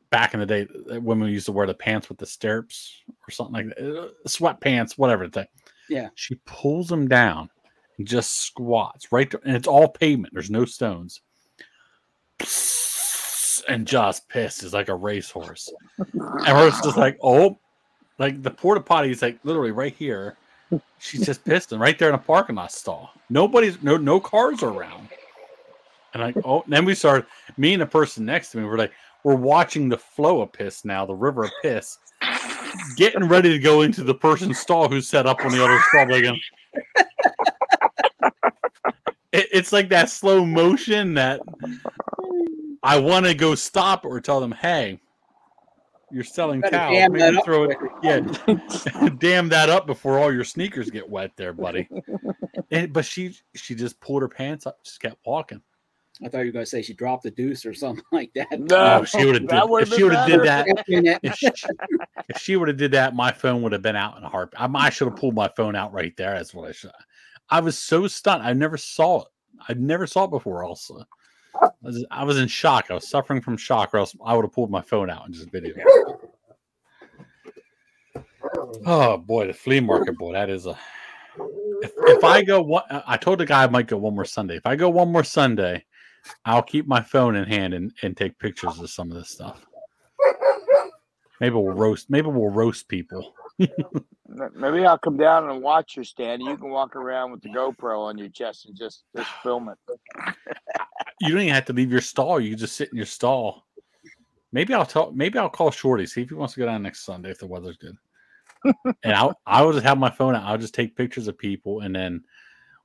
back in the day, women used to wear the pants with the stirrups or something like that, sweatpants, whatever the thing. Yeah. She pulls them down and just squats right there, and it's all pavement. There's no stones. And just pisses like a racehorse. And we're just like, like the porta potty is like literally right here. She's just pissing right there in a parking lot stall. No cars are around. And like, then we started, me and the person next to me, we're watching the flow of piss now, the river of piss, getting ready to go into the person's stall who's set up on the other stall. It's like that slow motion that I want to go stop or tell them, hey, you're selling towels. Maybe throw it. Yeah, damn that up before all your sneakers get wet there, buddy. But she just pulled her pants up, just kept walking. I thought you were going to say she dropped the deuce or something like that. No, she would have did that. If she would have did that, my phone would have been out in a heartbeat. I should have pulled my phone out right there. That's what I should. I was so stunned. I never saw it. I'd never saw it before. Also, I was in shock. I was suffering from shock, or else I would have pulled my phone out and just video. Oh boy, the flea market, boy, that is a. If I go one, I told the guy I might go one more Sunday. If I go one more Sunday, I'll keep my phone in hand and take pictures of some of this stuff. Maybe we'll roast people. Maybe I'll come down and watch your stand. And you can walk around with the GoPro on your chest and just film it. You don't even have to leave your stall. You can just sit in your stall. Maybe I'll call Shorty, see if he wants to go down next Sunday if the weather's good. And I will just have my phone out. I'll just take pictures of people, and then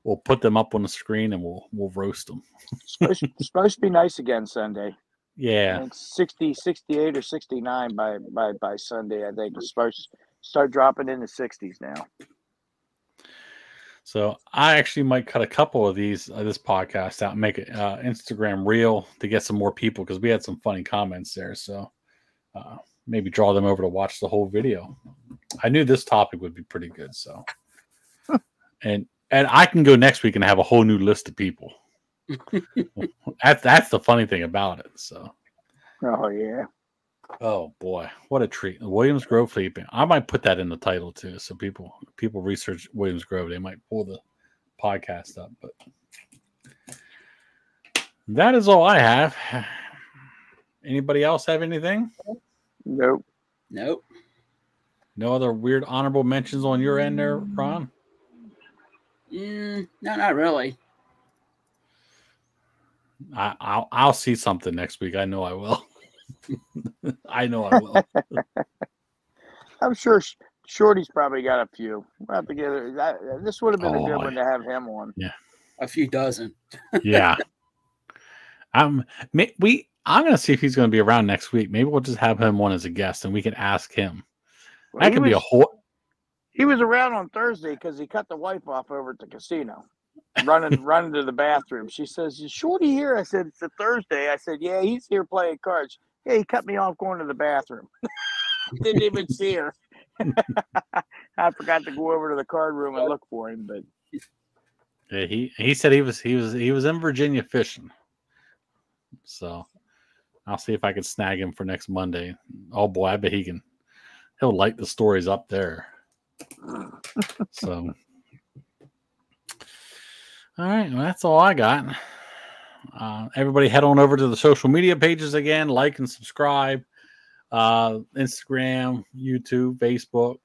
we'll put them up on the screen, and we'll roast them. It's supposed to be nice again Sunday. Yeah. I think 60, 68 or 69 by Sunday. I think it's supposed to start dropping in the 60s now. So I actually might cut a couple of this podcast out and make it Instagram reel to get some more people, because we had some funny comments there. So maybe draw them over to watch the whole video. I knew this topic would be pretty good. So, and I can go next week and have a whole new list of people. That's the funny thing about it. So, oh yeah, oh boy, what a treat! Williams Grove Flea. I might put that in the title too, so people research Williams Grove. They might pull the podcast up. But that is all I have. Anybody else have anything? Nope. No other weird honorable mentions on your end there, Ron? No, not really. I'll see something next week. I know I will. I know I will. I'm sure Shorty's probably got a few. We'll have to get it. This would have been a good one to have him on. Yeah, a few dozen. Yeah. I'm gonna see if he's gonna be around next week. Maybe we'll just have him on as a guest, and we can ask him. Well, that could be a whole. He was around on Thursday because he cut the wife off over at the casino. running to the bathroom. She says, "Is Shorty here?" I said, "It's a Thursday." I said, "Yeah, he's here playing cards." Yeah, he cut me off going to the bathroom. Didn't even see her. I forgot to go over to the card room and look for him, but yeah, he said he was in Virginia fishing. So I'll see if I can snag him for next Monday. Oh boy, I bet he'll light the stories up there. So all right, well, that's all I got. Everybody head on over to the social media pages again, like and subscribe. Instagram, YouTube, Facebook,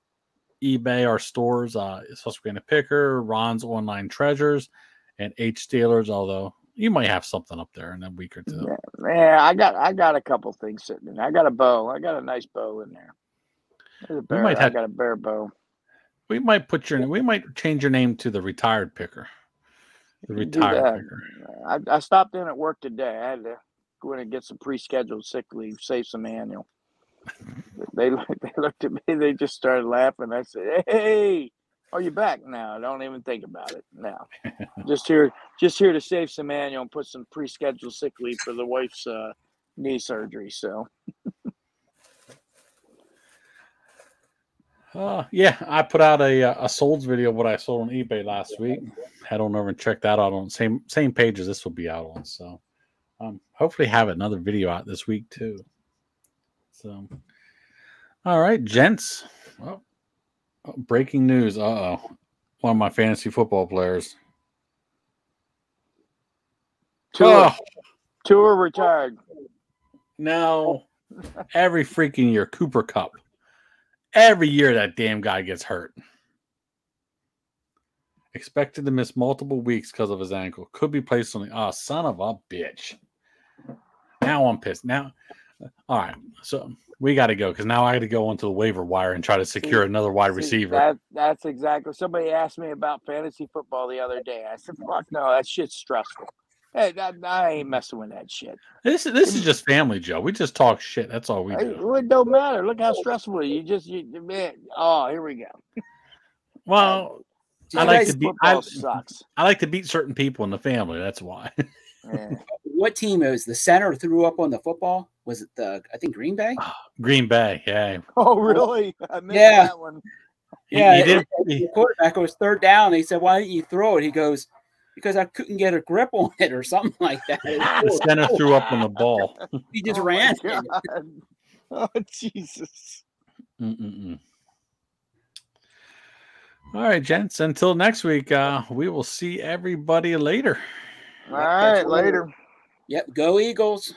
eBay, our stores, Susquehanna Picker, Ron's Online Treasures, and H Steelers, although you might have something up there in a week or two. Yeah, I got a couple things sitting in. I got a bow. I got a nice bow in there. I got a bear bow. We might change your name to the Retired Picker. The Retired Picker. I stopped in at work today. I had to go in and get some pre-scheduled sick leave, save some annual. They looked at me. They just started laughing. I said, "Hey, are you back now?" Don't even think about it now. just here to save some annual and put some pre-scheduled sick leave for the wife's knee surgery. So, yeah, I put out a solds video of what I sold on eBay last week. Head on over and check that out on the same page as this will be out on. So, hopefully have another video out this week too. So, all right, gents. Well, breaking news. One of my fantasy football players. Tour retired. No, every freaking year, Cooper Kupp. Every year that damn guy gets hurt. Expected to miss multiple weeks because of his ankle. Could be placed on the son of a bitch. Now I'm pissed. Now, all right. So we got to go because now I got to go onto the waiver wire and try to secure another wide receiver. That's exactly. Somebody asked me about fantasy football the other day. I said, "Fuck no, that shit's stressful. Hey, I ain't messing with that shit." This is just family, Joe. We just talk shit. That's all we do. It don't matter. Look how stressful man. Oh, here we go. Well, I like to beat certain people in the family. That's why. Yeah. What team is the center threw up on the football? Was it I think Green Bay? Green Bay, yeah. Oh, really? I missed that one. Yeah, the quarterback was third down. They said, "Why didn't you throw it?" He goes, "Because I couldn't get a grip on it," or something like that. The center threw up on the ball. He just ran. Oh, Jesus. All right, gents. Until next week, we will see everybody later. All right, later. Yep, go Eagles.